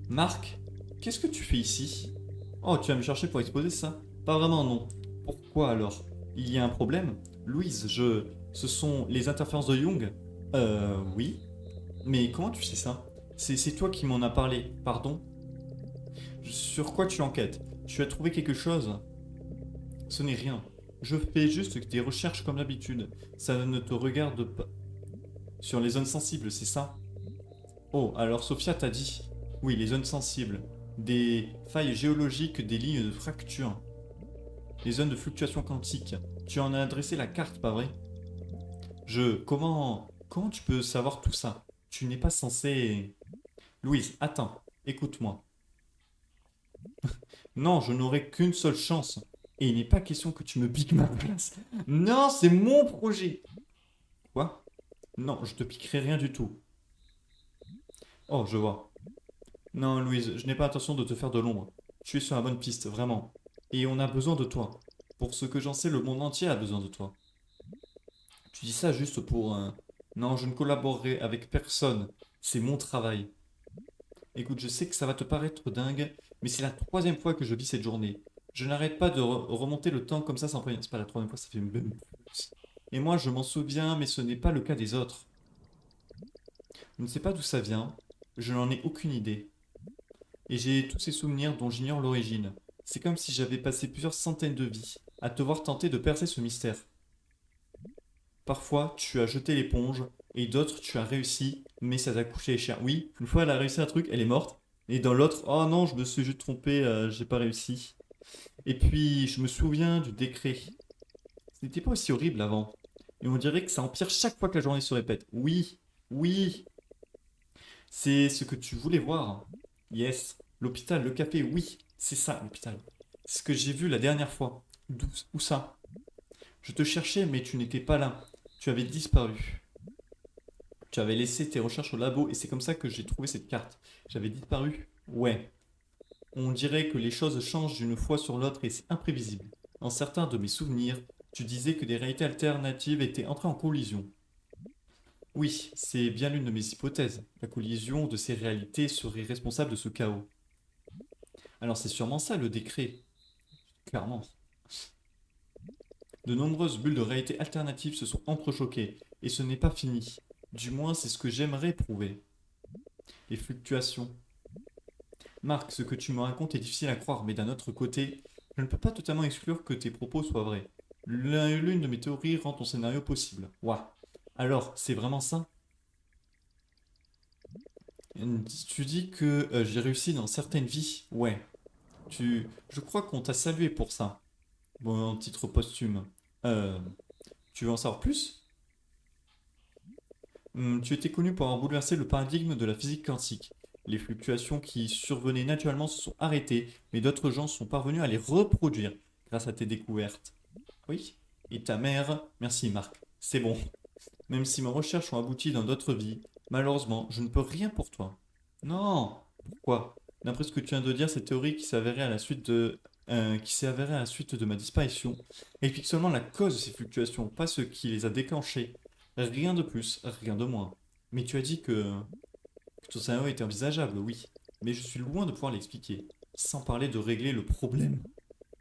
Marc? Qu'est-ce que tu fais ici? Oh, tu vas me chercher pour exposer ça? Pas vraiment, non. Pourquoi alors? Il y a un problème? Louise, Ce sont les interférences de Young? Oui. Mais comment tu sais ça? C'est toi qui m'en as parlé, pardon? Sur quoi tu enquêtes? Tu as trouvé quelque chose? Ce n'est rien. Je fais juste des recherches comme d'habitude. Ça ne te regarde pas. Sur les zones sensibles, c'est ça? Oh, alors Sophia t'a dit. Oui, les zones sensibles. Des failles géologiques, des lignes de fracture. Les zones de fluctuation quantique. Tu en as dressé la carte, pas vrai? Comment tu peux savoir tout ça? Tu n'es pas censé... Louise, attends, écoute-moi. Non, je n'aurai qu'une seule chance. Et il n'est pas question que tu me piques ma place. Non, c'est mon projet. Quoi? Non, je te piquerai rien du tout. Oh, je vois. Non, Louise, je n'ai pas intention de te faire de l'ombre. Tu es sur la bonne piste, vraiment. Et on a besoin de toi. Pour ce que j'en sais, le monde entier a besoin de toi. Tu dis ça juste pour... Non, je ne collaborerai avec personne. C'est mon travail. Écoute, je sais que ça va te paraître dingue, mais c'est la troisième fois que je vis cette journée. Je n'arrête pas de remonter le temps comme ça sans prévenir. C'est pas la troisième fois, ça fait même plus. Et moi, je m'en souviens, mais ce n'est pas le cas des autres. Je ne sais pas d'où ça vient. Je n'en ai aucune idée. Et j'ai tous ces souvenirs dont j'ignore l'origine. C'est comme si j'avais passé plusieurs centaines de vies à te voir tenter de percer ce mystère. Parfois, tu as jeté l'éponge, et d'autres, tu as réussi, mais ça t'a couché les chiens. Oui, une fois, elle a réussi un truc, elle est morte. Et dans l'autre, oh non, je me suis juste trompé, j'ai pas réussi. Et puis, je me souviens du décret. Ce n'était pas aussi horrible avant. Et on dirait que ça empire chaque fois que la journée se répète. Oui, oui, c'est ce que tu voulais voir. Yes. L'hôpital, le café, oui, c'est ça, l'hôpital. C'est ce que j'ai vu la dernière fois. Où ça? Je te cherchais, mais tu n'étais pas là. Tu avais disparu. Tu avais laissé tes recherches au labo et c'est comme ça que j'ai trouvé cette carte. J'avais disparu? Ouais. On dirait que les choses changent d'une fois sur l'autre et c'est imprévisible. Dans certains de mes souvenirs, tu disais que des réalités alternatives étaient entrées en collision. Oui, c'est bien l'une de mes hypothèses. La collision de ces réalités serait responsable de ce chaos. Alors c'est sûrement ça le décret, clairement. De nombreuses bulles de réalité alternatives se sont entrechoquées, et ce n'est pas fini. Du moins, c'est ce que j'aimerais prouver. Les fluctuations. Marc, ce que tu me racontes est difficile à croire, mais d'un autre côté, je ne peux pas totalement exclure que tes propos soient vrais. L'une de mes théories rend ton scénario possible. Ouah. Alors, c'est vraiment ça? Tu dis que j'ai réussi dans certaines vies? Ouais. Je crois qu'on t'a salué pour ça. Bon, titre posthume. Euh, Tu veux en savoir plus? Tu étais connu pour avoir bouleversé le paradigme de la physique quantique. Les fluctuations qui survenaient naturellement se sont arrêtées, mais d'autres gens sont parvenus à les reproduire grâce à tes découvertes. Oui? Et ta mère? Merci Marc. C'est bon. Même si mes recherches ont abouti dans d'autres vies, malheureusement, je ne peux rien pour toi. Non! Pourquoi? D'après ce que tu viens de dire, cette théorie qui s'est avérée à la suite de ma disparition explique seulement la cause de ces fluctuations, pas ce qui les a déclenchées. Rien de plus, rien de moins. Mais tu as dit que ton scénario était envisageable, oui. Mais je suis loin de pouvoir l'expliquer, sans parler de régler le problème.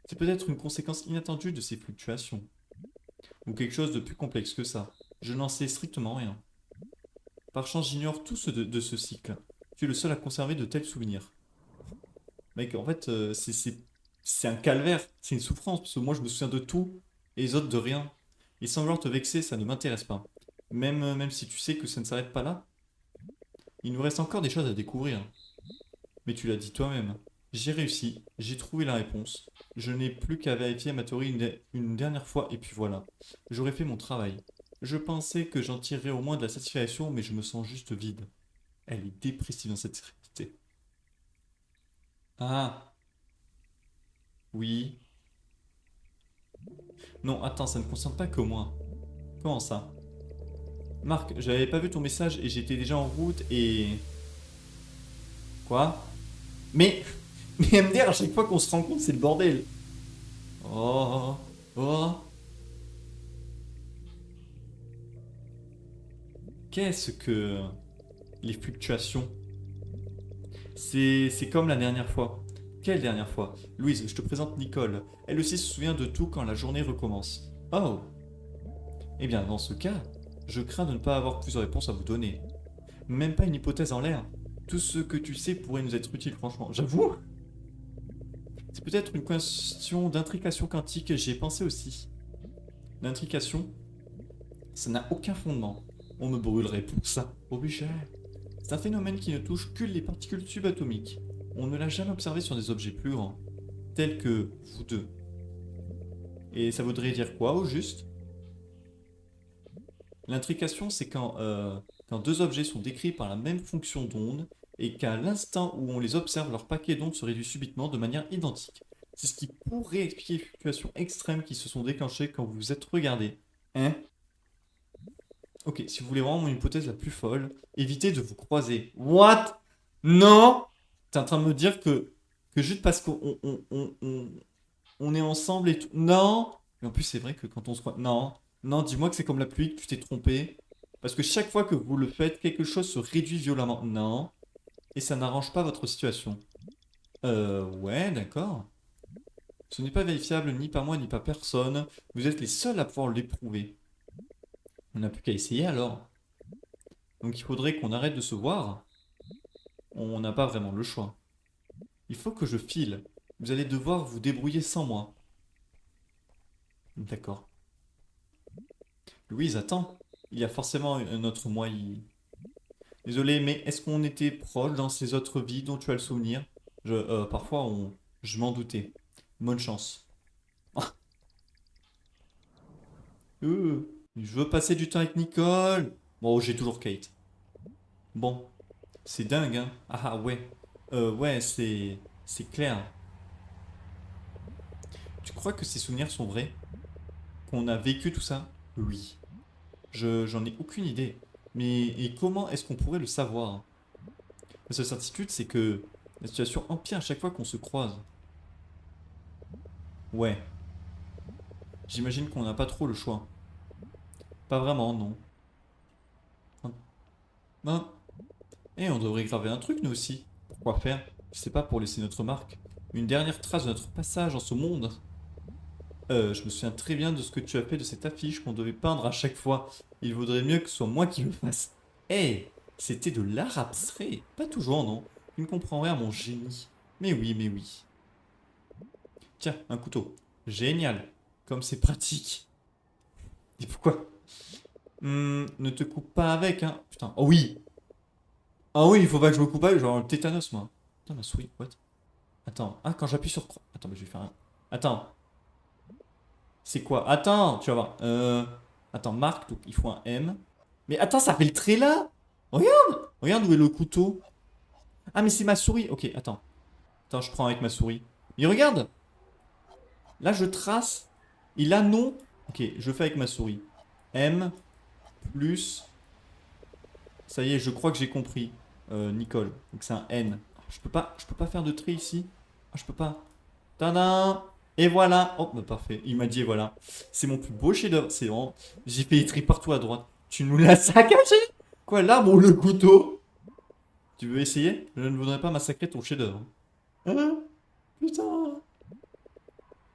C'est peut-être une conséquence inattendue de ces fluctuations, ou quelque chose de plus complexe que ça. Je n'en sais strictement rien. Par chance, j'ignore tout de ce cycle. Tu es le seul à conserver de tels souvenirs. Mec, en fait, c'est un calvaire, c'est une souffrance, parce que moi je me souviens de tout, et les autres de rien. Et sans vouloir te vexer, ça ne m'intéresse pas. Même si tu sais que ça ne s'arrête pas là, il nous reste encore des choses à découvrir. Mais tu l'as dit toi-même. J'ai réussi, j'ai trouvé la réponse. Je n'ai plus qu'à vérifier ma théorie une dernière fois, et puis voilà. J'aurais fait mon travail. Je pensais que j'en tirerais au moins de la satisfaction, mais je me sens juste vide. Elle est dépressive dans cette réalité. Ah, oui. Non, attends, ça ne concerne pas que moi. Comment ça? Marc, j'avais pas vu ton message et j'étais déjà en route et... Quoi? Mais... Mais MDR, à chaque fois qu'on se rencontre, c'est le bordel. Oh... Oh... Qu'est-ce que... Les fluctuations? C'est comme la dernière fois. Quelle dernière fois? Louise, je te présente Nicole. Elle aussi se souvient de tout quand la journée recommence. Oh. Eh bien, dans ce cas, je crains de ne pas avoir plus de réponses à vous donner. Même pas une hypothèse en l'air. Tout ce que tu sais pourrait nous être utile, franchement. J'avoue. C'est peut-être une question d'intrication quantique, j'y ai pensé aussi. L'intrication, ça n'a aucun fondement. On me brûlerait pour ça. Obligé. C'est un phénomène qui ne touche que les particules subatomiques. On ne l'a jamais observé sur des objets plus grands, tels que vous deux. Et ça voudrait dire quoi au juste? L'intrication, c'est quand deux objets sont décrits par la même fonction d'onde et qu'à l'instant où on les observe, leur paquet d'ondes se réduit subitement de manière identique. C'est ce qui pourrait expliquer les fluctuations extrêmes qui se sont déclenchées quand vous vous êtes regardés. Hein? Ok, si vous voulez vraiment mon hypothèse la plus folle, évitez de vous croiser. What? Non? T'es en train de me dire que juste parce qu'on est ensemble et tout. Non? Mais en plus, c'est vrai que quand on se croise. Non, non, dis-moi que c'est comme la pluie, que tu t'es trompé. Parce que chaque fois que vous le faites, quelque chose se réduit violemment. Non. Et ça n'arrange pas votre situation. Ouais, d'accord. Ce n'est pas vérifiable ni par moi ni par personne. Vous êtes les seuls à pouvoir l'éprouver. On n'a plus qu'à essayer alors. Donc il faudrait qu'on arrête de se voir. On n'a pas vraiment le choix. Il faut que je file. Vous allez devoir vous débrouiller sans moi. D'accord. Louise, attends. Il y a forcément un autre moi. Désolé, mais est-ce qu'on était proche dans ces autres vies dont tu as le souvenir? Parfois, je m'en doutais. Bonne chance. Euh, je veux passer du temps avec Nicole. Bon, j'ai toujours Kate. Bon, c'est dingue, hein? Ah ouais. Ouais, c'est clair. Tu crois que ces souvenirs sont vrais? Qu'on a vécu tout ça? Oui. J'en ai aucune idée. Mais et comment est-ce qu'on pourrait le savoir? La seule certitude, c'est que la situation empire à chaque fois qu'on se croise. Ouais, j'imagine qu'on n'a pas trop le choix. Pas vraiment, non. Non. Et on devrait graver un truc, nous aussi. Pourquoi faire? Je sais pas, pour laisser notre marque. Une dernière trace de notre passage dans ce monde. Je me souviens très bien de ce que tu as fait de cette affiche qu'on devait peindre à chaque fois. Il vaudrait mieux que ce soit moi qui le fasse. Eh, c'était de l'art abstrait. Pas toujours, non. Tu ne comprends rien à mon génie. Mais oui, mais oui. Tiens, un couteau. Génial. Comme c'est pratique. Et pourquoi? Ne te coupe pas avec, hein. Putain. Oh oui. Ah oui, il faut pas que je me coupe avec, genre le tétanos, moi. Putain, ma souris, what? Attends. Ah, quand j'appuie sur croix. Attends, mais je vais faire un. Attends. C'est quoi? Attends, tu vas voir. Attends, marque, donc il faut un M. Mais attends, ça fait le trait là? Regarde! Regarde où est le couteau. Ah, mais c'est ma souris. Ok, attends. Attends, je prends avec ma souris. Mais regarde! Là, je trace. Et là, non. Ok, je fais avec ma souris. M plus. Ça y est, je crois que j'ai compris. Nicole. Donc c'est un N. Je peux pas faire de trait ici. Ah, je peux pas. Tadam! Et voilà. Oh, bah parfait. Il m'a dit et voilà. C'est mon plus beau chef-d'œuvre. C'est vraiment. J'ai fait des traits partout à droite. Tu nous l'as saccagé? Quoi, l'arbre ou le couteau? Tu veux essayer? Je ne voudrais pas massacrer ton chef-d'œuvre. Hein? Putain.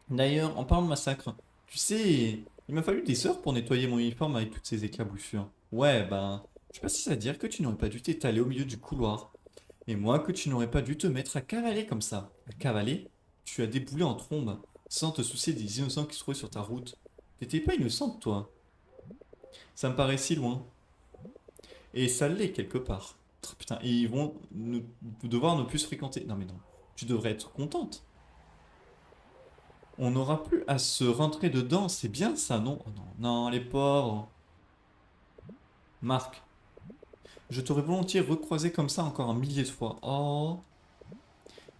D'ailleurs, en parlant de massacre, tu sais, il m'a fallu des heures pour nettoyer mon uniforme avec toutes ces éclaboussures. Ouais, ben, je sais pas si ça veut dire que tu n'aurais pas dû t'étaler au milieu du couloir. Et moi, que tu n'aurais pas dû te mettre à cavaler comme ça. À cavaler? Tu as déboulé en trombe, sans te soucier des innocents qui se trouvaient sur ta route. T'étais pas innocente, toi. Ça me paraît si loin. Et ça l'est quelque part. Putain, et ils vont devoir ne plus se fréquenter. Non mais non, tu devrais être contente. On n'aura plus à se rentrer dedans, c'est bien ça, non? Oh non, non, les pauvres. Marc, je t'aurais volontiers recroisé comme ça encore un millier de fois. Oh.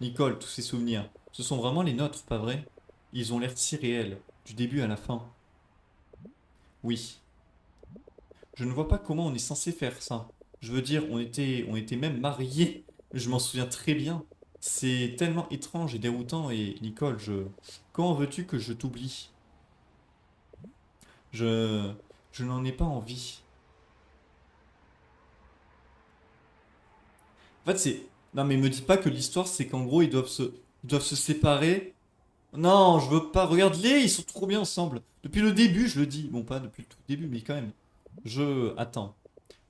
Nicole, tous ces souvenirs, ce sont vraiment les nôtres, pas vrai? Ils ont l'air si réels, du début à la fin. Oui. Je ne vois pas comment on est censé faire ça. Je veux dire, on était même mariés. Je m'en souviens très bien. C'est tellement étrange et déroutant et Nicole, comment veux-tu que je t'oublie? Je... Je n'en ai pas envie. En fait, c'est... Non, mais me dis pas que l'histoire, c'est qu'en gros, ils doivent se séparer. Non, je veux pas. Regarde-les, ils sont trop bien ensemble. Depuis le début, je le dis. Bon, pas depuis le tout début, mais quand même. Je... Attends.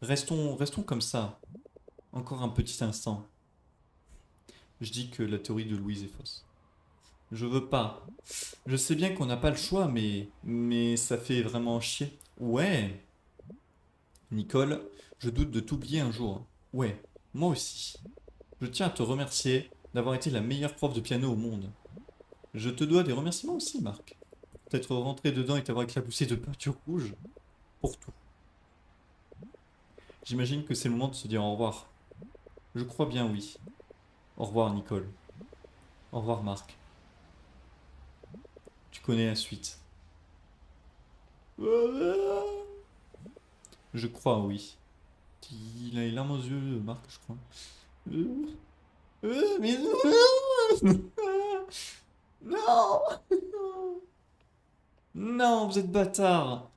Restons comme ça. Encore un petit instant. Je dis que la théorie de Louise est fausse. Je veux pas. Je sais bien qu'on n'a pas le choix, mais ça fait vraiment chier. Ouais, Nicole, je doute de t'oublier un jour. Ouais, moi aussi. Je tiens à te remercier d'avoir été la meilleure prof de piano au monde. Je te dois des remerciements aussi, Marc. T'être rentré dedans et t'avoir éclaboussé de peinture rouge. Pour tout. J'imagine que c'est le moment de se dire au revoir. Je crois bien, oui. Au revoir, Nicole. Au revoir, Marc. Tu connais la suite. Je crois, oui. Il a les larmes aux yeux, Marc, je crois. Mais non! Non! Non, vous êtes bâtard!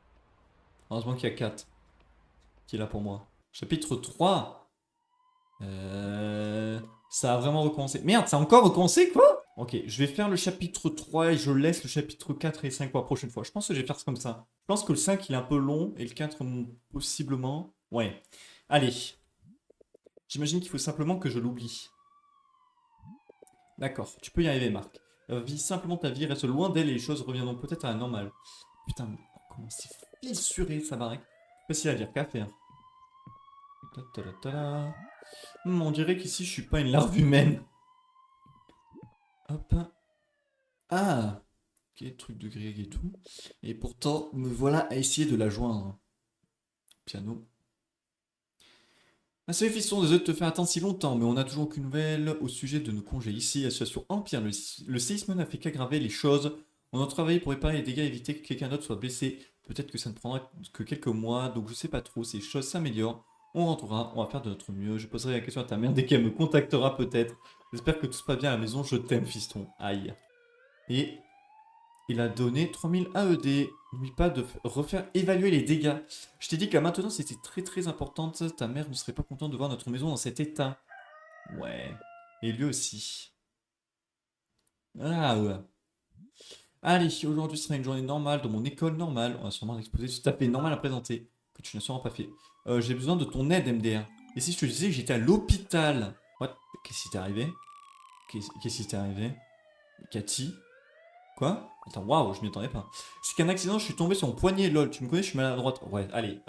Heureusement qu'il y a 4. qui est là pour moi. Chapitre 3. Ça a vraiment recommencé. Merde, ça a encore recommencé, quoi? Ok, je vais faire le chapitre 3 et je laisse le chapitre 4 et 5 pour la prochaine fois. Je pense que je vais faire ça comme ça. Je pense que le 5, il est un peu long et le 4, possiblement. Ouais. Allez. J'imagine qu'il faut simplement que je l'oublie. D'accord, tu peux y arriver, Marc. Vis simplement ta vie, reste loin d'elle et les choses reviendront peut-être à la normale. Putain, mais comment c'est fissuré, ça baraque. Facile à dire qu'à faire. Ta-ta-la-ta-la. On dirait qu'ici, je suis pas une larve humaine. Hop. Ah. Ok, truc de Greg et tout. Et pourtant, me voilà à essayer de la joindre. Piano. Ah, salut fiston, désolé de te faire attendre si longtemps, mais on n'a toujours aucune nouvelle au sujet de nos congés ici. La situation empire, le séisme n'a fait qu'aggraver les choses. On a travaillé pour réparer les dégâts et éviter que quelqu'un d'autre soit blessé. Peut-être que ça ne prendra que quelques mois, donc je sais pas trop, ces choses s'améliorent. On rentrera, on va faire de notre mieux. Je poserai la question à ta mère dès qu'elle me contactera peut-être. J'espère que tout se passe bien à la maison, je t'aime fiston. Aïe. Et il a donné 3000 AED. N'oublie pas de refaire évaluer les dégâts. Je t'ai dit que la maintenance était très importante. Ta mère ne serait pas contente de voir notre maison dans cet état. Ouais. Et lui aussi. Ah ouais. Allez, aujourd'hui sera une journée normale dans mon école normale. On va sûrement l'exposer tout à fait normal à présenter. Que tu n'as sûrement pas fait. J'ai besoin de ton aide, MDR. Et si je te disais que j'étais à l'hôpital? What? Qu'est-ce qui t'est arrivé? Qu'est-ce qui t'est arrivé? Cathy? Quoi? Attends, waouh, je m'y attendais pas. C'est qu'un accident, je suis tombé sur mon poignet, lol. Tu me connais, je suis maladroite. Ouais, allez.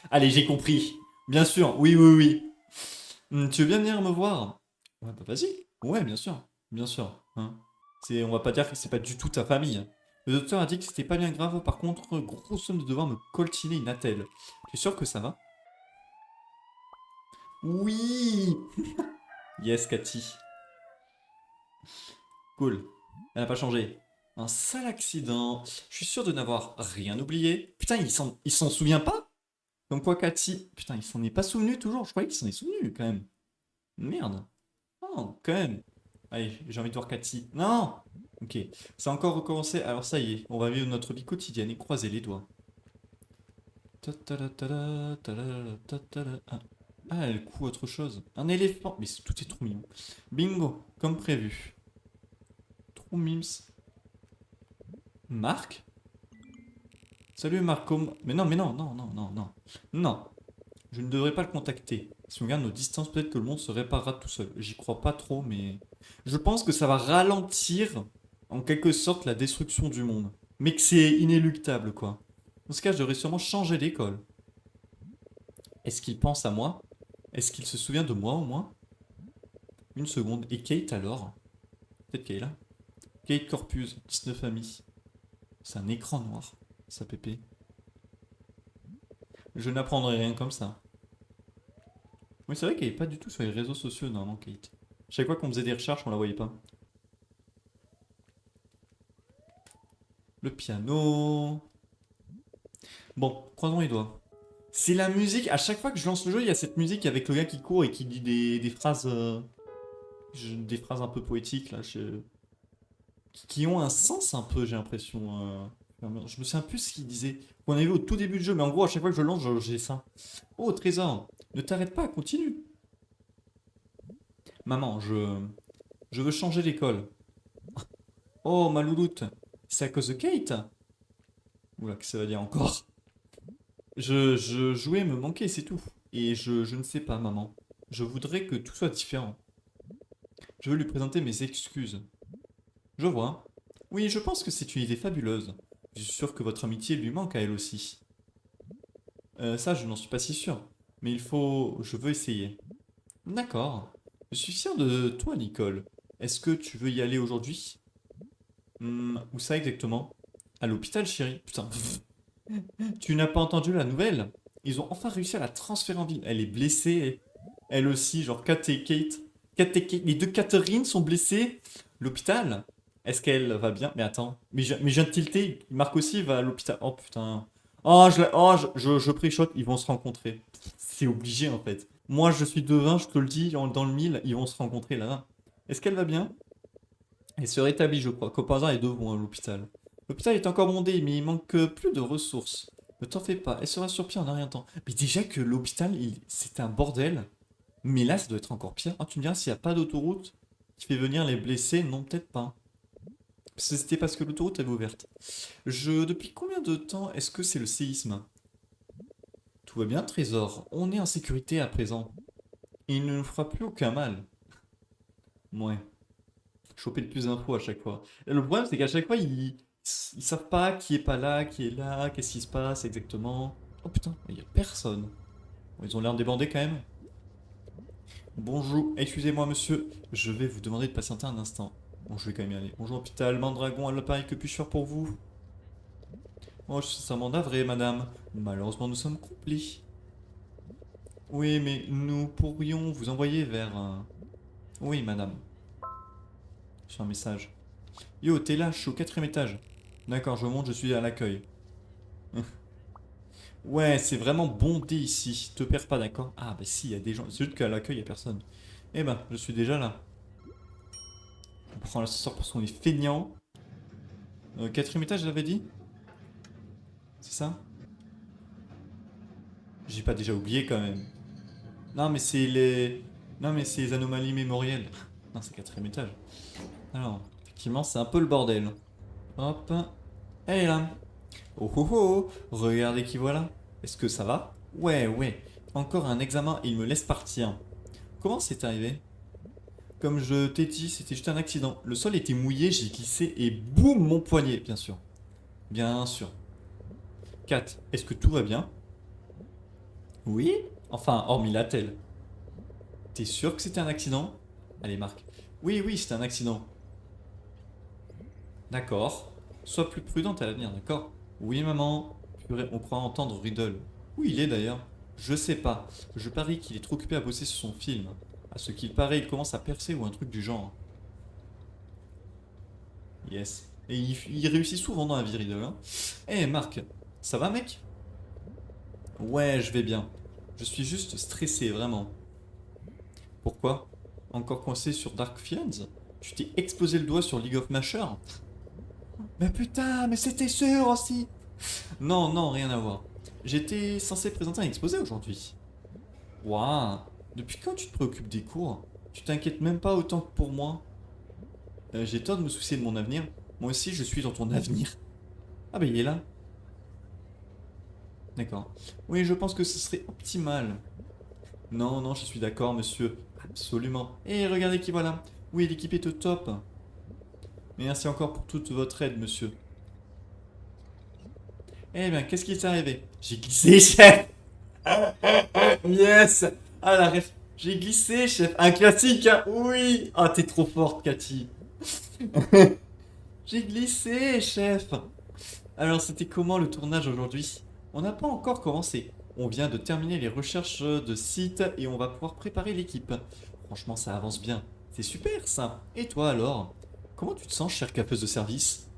Allez, j'ai compris. Bien sûr, oui. Tu veux bien venir me voir? Ouais, bah vas-y. Ouais, bien sûr. Bien sûr. Hein. On va pas dire que c'est pas du tout ta famille. Le docteur a dit que c'était pas bien grave, par contre, gros somme de devoir me coltiner une attelle. Tu es sûr que ça va? Oui. Yes, Cathy. Cool. Elle n'a pas changé. Un sale accident. Je suis sûr de n'avoir rien oublié. Putain, il s'en souvient pas? Comme quoi, Cathy. Putain, il s'en est pas souvenu toujours. Je croyais qu'il s'en est souvenu quand même. Merde. Oh, quand même. Allez, j'ai envie de voir Cathy. Non! Ok. Ça a encore recommencé. Alors ça y est. On va vivre notre vie quotidienne et croiser les doigts. Ta-ta-la-ta-la, ta-la-la-ta-ta-la. Ah, elle coud autre chose. Un éléphant. Mais tout est trop mignon. Bingo. Comme prévu. Trop mims. Marc? Salut Marco. Mais non. Non, je ne devrais pas le contacter. Si on regarde nos distances, peut-être que le monde se réparera tout seul. J'y crois pas trop, mais... Je pense que ça va ralentir, en quelque sorte, la destruction du monde. Mais que c'est inéluctable, quoi. Dans ce cas, je devrais sûrement changer d'école. Est-ce qu'il pense à moi? Est-ce qu'il se souvient de moi, au moins? Une seconde. Et Kate, alors? Peut-être qu'elle est là. Kate Corpus, 19 amis. C'est un écran noir, ça pépé. Je n'apprendrai rien comme ça. Oui, c'est vrai qu'elle est pas du tout sur les réseaux sociaux, normalement, Kate. Chaque fois qu'on faisait des recherches, on la voyait pas. Le piano. Bon, croisons les doigts. C'est la musique. À chaque fois que je lance le jeu, il y a cette musique avec le gars qui court et qui dit des phrases. Des phrases un peu poétiques, là. Qui ont un sens un peu, j'ai l'impression. Je me souviens plus ce qu'il disait. On avait vu au tout début du jeu, mais en gros, à chaque fois que je lance, j'ai ça. Oh, trésor. Ne t'arrête pas, continue. Maman, je veux changer d'école. Oh, ma louloute. C'est à cause de Kate? Oula, que ça va dire encore. Je jouais me manquer, c'est tout. Et je ne sais pas, maman. Je voudrais que tout soit différent. Je veux lui présenter mes excuses. Je vois. Oui, je pense que c'est une idée fabuleuse. Je suis sûr que votre amitié lui manque à elle aussi. Ça, je n'en suis pas si sûr. Mais il faut... Je veux essayer. D'accord. Je suis fier de toi, Nicole. Est-ce que tu veux y aller aujourd'hui? Où ça exactement? À l'hôpital, chérie. Putain. Tu n'as pas entendu la nouvelle? Ils ont enfin réussi à la transférer en ville. Elle est blessée. Elle aussi, genre Kat et Kate. Les deux Catherine sont blessées. L'hôpital? Est-ce qu'elle va bien? Mais attends. Mais je viens de tilter. Marc aussi va à l'hôpital. Oh putain. Oh, je pré-shot. Ils vont se rencontrer. C'est obligé en fait. Moi, je suis devin, je te le dis, dans le mille, ils vont se rencontrer là. Est-ce qu'elle va bien? Elle se rétablit, je crois. Qu'au par hasard, les deux vont à l'hôpital. L'hôpital est encore bondé, mais il manque plus de ressources. Ne t'en fais pas, elle sera sur pied en un rien de temps. Mais déjà que l'hôpital, c'est un bordel. Mais là, ça doit être encore pire. Ah, tu me diras s'il n'y a pas d'autoroute qui fait venir les blessés. Non, peut-être pas. C'était parce que l'autoroute avait ouverte. Depuis combien de temps est-ce que c'est le séisme? Tout va bien, Trésor. On est en sécurité à présent. Il ne nous fera plus aucun mal. Ouais. Choper le plus d'infos à chaque fois. Et le problème, c'est qu'à chaque fois, ils savent pas qui est pas là, qui est là, qu'est-ce qui se passe exactement. Oh putain, il y a personne. Bon, ils ont l'air débordés quand même. Bonjour, excusez-moi monsieur, je vais vous demander de patienter un instant. Bon, je vais quand même y aller. Bonjour, hôpital Mandragon, à l'appareil, que puis-je faire pour vous? Oh, je suis sincèrement navré, madame. Malheureusement, nous sommes complets. Oui, mais nous pourrions vous envoyer vers un... Oui, madame. J'ai un message. Yo, t'es là, je suis au 4ème étage. D'accord, je monte, je suis à l'accueil. Ouais, c'est vraiment bondé ici. Te perds pas, d'accord? Ah, bah si, il y a des gens. C'est juste qu'à l'accueil, il y a personne. Eh ben, je suis déjà là. On prend l'ascenseur parce qu'on est feignant. 4ème étage, j'avais dit? C'est ça? J'ai pas déjà oublié quand même. Non, mais c'est les. Non, mais c'est les anomalies mémorielles. Non, c'est 4ème étage. Alors, effectivement, c'est un peu le bordel. Hop. Hey là. Oh oh oh. Regardez qui voilà. Est-ce que ça va? Ouais, ouais. Encore un examen et il me laisse partir. Comment c'est arrivé? Comme je t'ai dit, c'était juste un accident. Le sol était mouillé, j'ai glissé et boum, mon poignet, bien sûr. Bien sûr. 4. Est-ce que tout va bien? Oui? Enfin, hormis la telle. T'es sûr que c'était un accident? Allez, Marc. Oui, oui, c'était un accident. D'accord. Sois plus prudente à l'avenir, d'accord? Oui, maman. Purée, on croit entendre Riddle. Où il est d'ailleurs? Je sais pas. Je parie qu'il est trop occupé à bosser sur son film. À ce qu'il paraît, il commence à percer ou un truc du genre. Yes. Et il réussit souvent dans la vie, Riddle, hein. Eh, Marc, ça va, mec? Ouais, je vais bien. Je suis juste stressé, vraiment. Pourquoi? Encore coincé sur Dark Fiends? Tu t'es explosé le doigt sur League of Masher? Mais putain, mais c'était sûr aussi! Non, non, rien à voir. J'étais censé présenter un exposé aujourd'hui. Waouh! Depuis quand tu te préoccupes des cours? Tu t'inquiètes même pas autant que pour moi? J'ai tort de me soucier de mon avenir. Moi aussi, je suis dans ton avenir. Ah bah il est là. D'accord. Oui, je pense que ce serait optimal. Non, non, je suis d'accord, monsieur. Absolument. Et regardez qui voilà. Oui, l'équipe est au top. Merci encore pour toute votre aide, monsieur. Eh bien, qu'est-ce qui t'est arrivé? J'ai glissé, chef! Yes! Ah la ref. J'ai glissé, chef. Un classique, hein. Oui! Ah, t'es trop forte, Cathy. J'ai glissé, chef. Alors, c'était comment le tournage aujourd'hui? On n'a pas encore commencé. On vient de terminer les recherches de sites et on va pouvoir préparer l'équipe. Franchement, ça avance bien. C'est super, ça. Et toi, alors? Comment tu te sens, chère capeuse de service?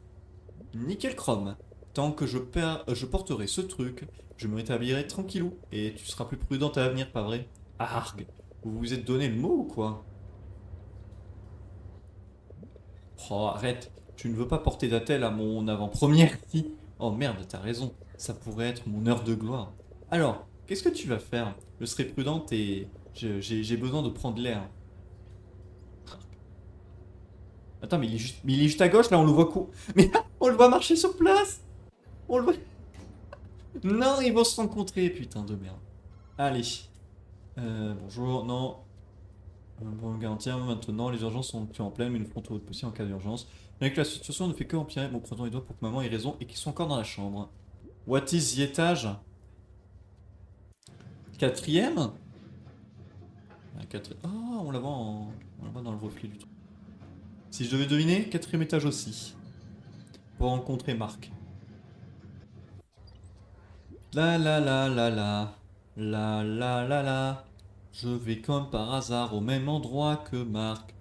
Nickel chrome. Tant que je porterai ce truc, je me rétablirai tranquillou. Et tu seras plus prudente à l'avenir, pas vrai? Arg! Vous vous êtes donné le mot ou quoi? Oh, arrête! Tu ne veux pas porter d'attelle à mon avant-première, si? Oh merde, t'as raison. Ça pourrait être mon heure de gloire. Alors, qu'est-ce que tu vas faire? Je serai prudente et j'ai besoin de prendre l'air. Attends, mais il est juste à gauche, là, on le voit Mais on le voit marcher sur place! On le voit... Non, ils vont se rencontrer, putain de merde. Allez. Bonjour, non. Pour me garantir, maintenant, les urgences sont en pleine, mais nous ferons tout votre possible en cas d'urgence. Bien que la situation ne fait que empirer, bon, croisons les doigts pour que maman ait raison et qu'ils soient encore dans la chambre. What is the étage? 4ème? Ah, on la voit dans le reflet du truc. Si je devais deviner, 4ème étage aussi. Pour rencontrer Marc. La la la la la. La la la la. Je vais comme par hasard au même endroit que Marc.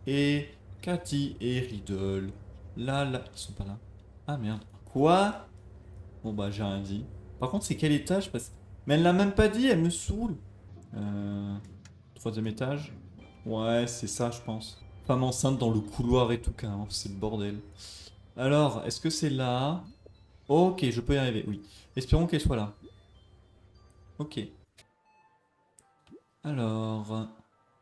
Et Cathy et Riddle. Là, là. Ils sont pas là. Ah merde. Quoi? Bon bah j'ai rien dit. Par contre c'est quel étage Mais elle l'a même pas dit, elle me saoule. Euh... 3ème étage. Ouais, c'est ça je pense. Femme enceinte dans le couloir et tout, carrément, c'est le bordel. Alors, est-ce que c'est là? Ok, je peux y arriver, oui. Espérons qu'elle soit là. Ok. Alors,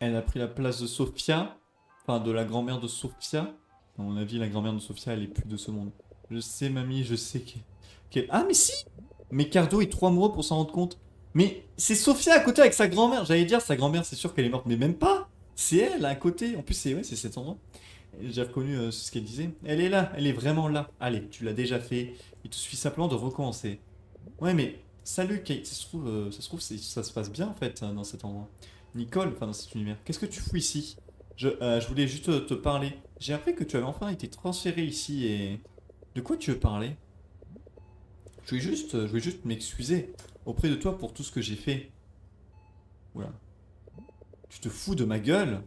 elle a pris la place de Sophia. Enfin, de la grand-mère de Sophia. À mon avis, la grand-mère de Sophia, elle est plus de ce monde. Je sais, mamie, je sais Ah, mais si! Mais Cardo est trop amoureux pour s'en rendre compte. Mais c'est Sophia à côté avec sa grand-mère. J'allais dire, sa grand-mère, c'est sûr qu'elle est morte, mais même pas! C'est elle à côté. En plus, c'est ouais, c'est cet endroit. J'ai reconnu ce qu'elle disait. Elle est là, elle est vraiment là. Allez, tu l'as déjà fait. Il te suffit simplement de recommencer. Ouais, mais salut Kate. Ça se trouve, ça se passe bien en fait dans cet endroit. Nicole, enfin dans cet univers. Qu'est-ce que tu fous ici? Je voulais juste te parler. J'ai appris que tu avais enfin été transféré ici et... De quoi tu veux parler? Je voulais juste m'excuser auprès de toi pour tout ce que j'ai fait. Oula. Tu te fous de ma gueule?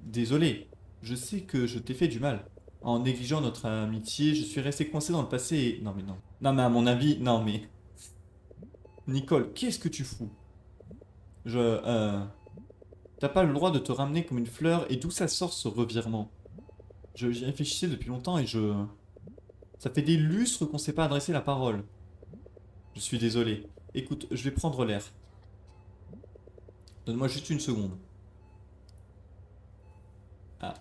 Désolé. Je sais que je t'ai fait du mal. En négligeant notre amitié, je suis resté coincé dans le passé et... Non mais non. Non mais à mon avis, non mais... Nicole, qu'est-ce que tu fous? T'as pas le droit de te ramener comme une fleur et d'où ça sort ce revirement? J'y réfléchissais depuis longtemps et je... Ça fait des lustres qu'on s'est pas adressé la parole. Je suis désolé. Écoute, je vais prendre l'air. Donne-moi juste une seconde. Ah.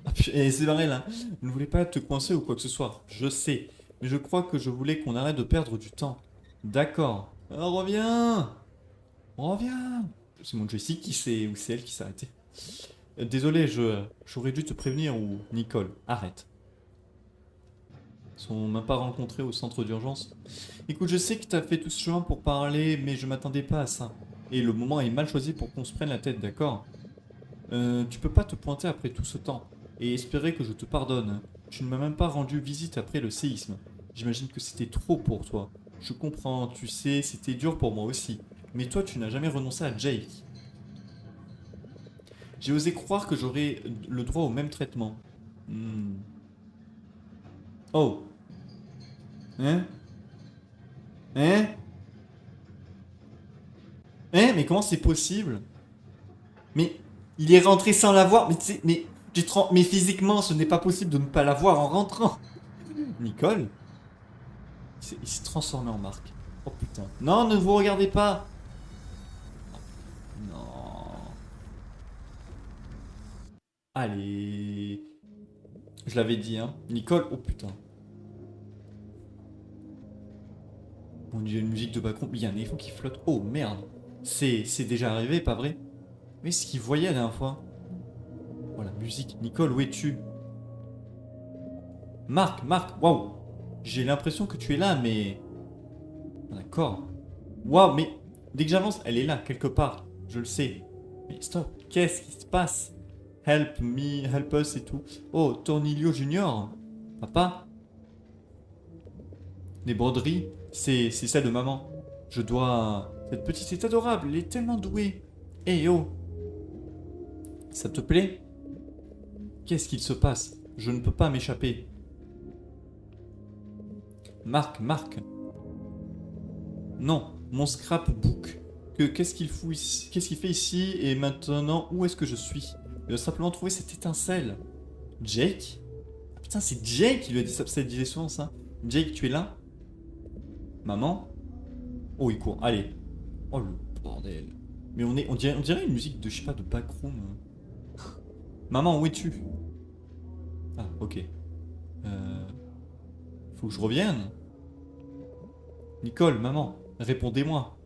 Ah, et c'est vrai là. Je ne voulais pas te coincer ou quoi que ce soit. Je sais. Mais je crois que je voulais qu'on arrête de perdre du temps. D'accord. Reviens. Reviens. C'est mon Jessie qui s'est... Ou c'est elle qui s'est arrêtée. Désolé, j'aurais dû te prévenir ou... Nicole, arrête. Ils sont même pas rencontrés au centre d'urgence. Écoute, je sais que t'as fait tout ce chemin pour parler, mais je m'attendais pas à ça. Et le moment est mal choisi pour qu'on se prenne la tête, d'accord? Tu peux pas te pointer après tout ce temps et espérer que je te pardonne. Tu ne m'as même pas rendu visite après le séisme. J'imagine que c'était trop pour toi. Je comprends, tu sais, c'était dur pour moi aussi. Mais toi, tu n'as jamais renoncé à Jake. J'ai osé croire que j'aurais le droit au même traitement. Hmm. Oh. Hein? Hein? Hein? Mais comment c'est possible? Mais il est rentré sans l'avoir. Mais, mais physiquement, ce n'est pas possible de ne pas l'avoir en rentrant. Nicole? Il s'est transformé en Marc. Oh putain. Non, ne vous regardez pas. Non. Allez. Je l'avais dit, hein. Nicole, oh putain. On dirait une musique de background. Il y a un éléphant qui flotte. Oh merde. C'est déjà arrivé, pas vrai? Mais ce qu'il voyait la dernière fois. Oh la musique. Nicole, où es-tu? Marc, waouh. J'ai l'impression que tu es là, mais... D'accord. Waouh, mais dès que j'avance, elle est là, quelque part. Je le sais. Mais stop, qu'est-ce qui se passe? Help me, help us et tout. Oh, Tornilio Junior. Papa? Les broderies, c'est celle de maman. Je dois... Cette petite est adorable, elle est tellement douée. Eh oh. Ça te plaît? Qu'est-ce qu'il se passe? Je ne peux pas m'échapper. Marc. Non, mon scrapbook. Qu'est-ce qu'il fout ici? Qu'est-ce qu'il fait ici? Et maintenant, où est-ce que je suis? Il a simplement trouvé cette étincelle. Jake? Ah, putain, c'est Jake qui lui a dit ça, disait souvent ça. Jake, tu es là? Maman? Oh, il court, allez. Oh le bordel. Mais on dirait une musique de, je sais pas, de backroom. Maman, où es-tu? Ah, ok. Euh, Faut que je revienne. Nicole, maman, répondez-moi.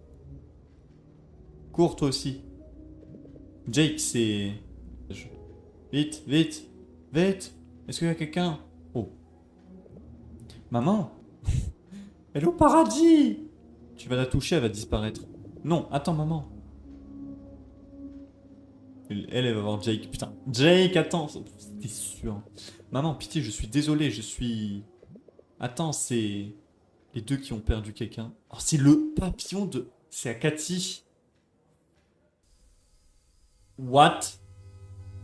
Cours toi aussi. Jake, c'est... Vite, vite, vite. Est-ce qu'il y a quelqu'un? Oh. Maman? Elle est au paradis! Tu vas la toucher, elle va disparaître. Non, attends, maman. Elle va voir Jake. Putain. Jake, attends. C'était sûr. Maman, pitié, je suis désolé, je suis... Attends, c'est... Les deux qui ont perdu quelqu'un. Oh, c'est le papillon de... C'est Akati. What?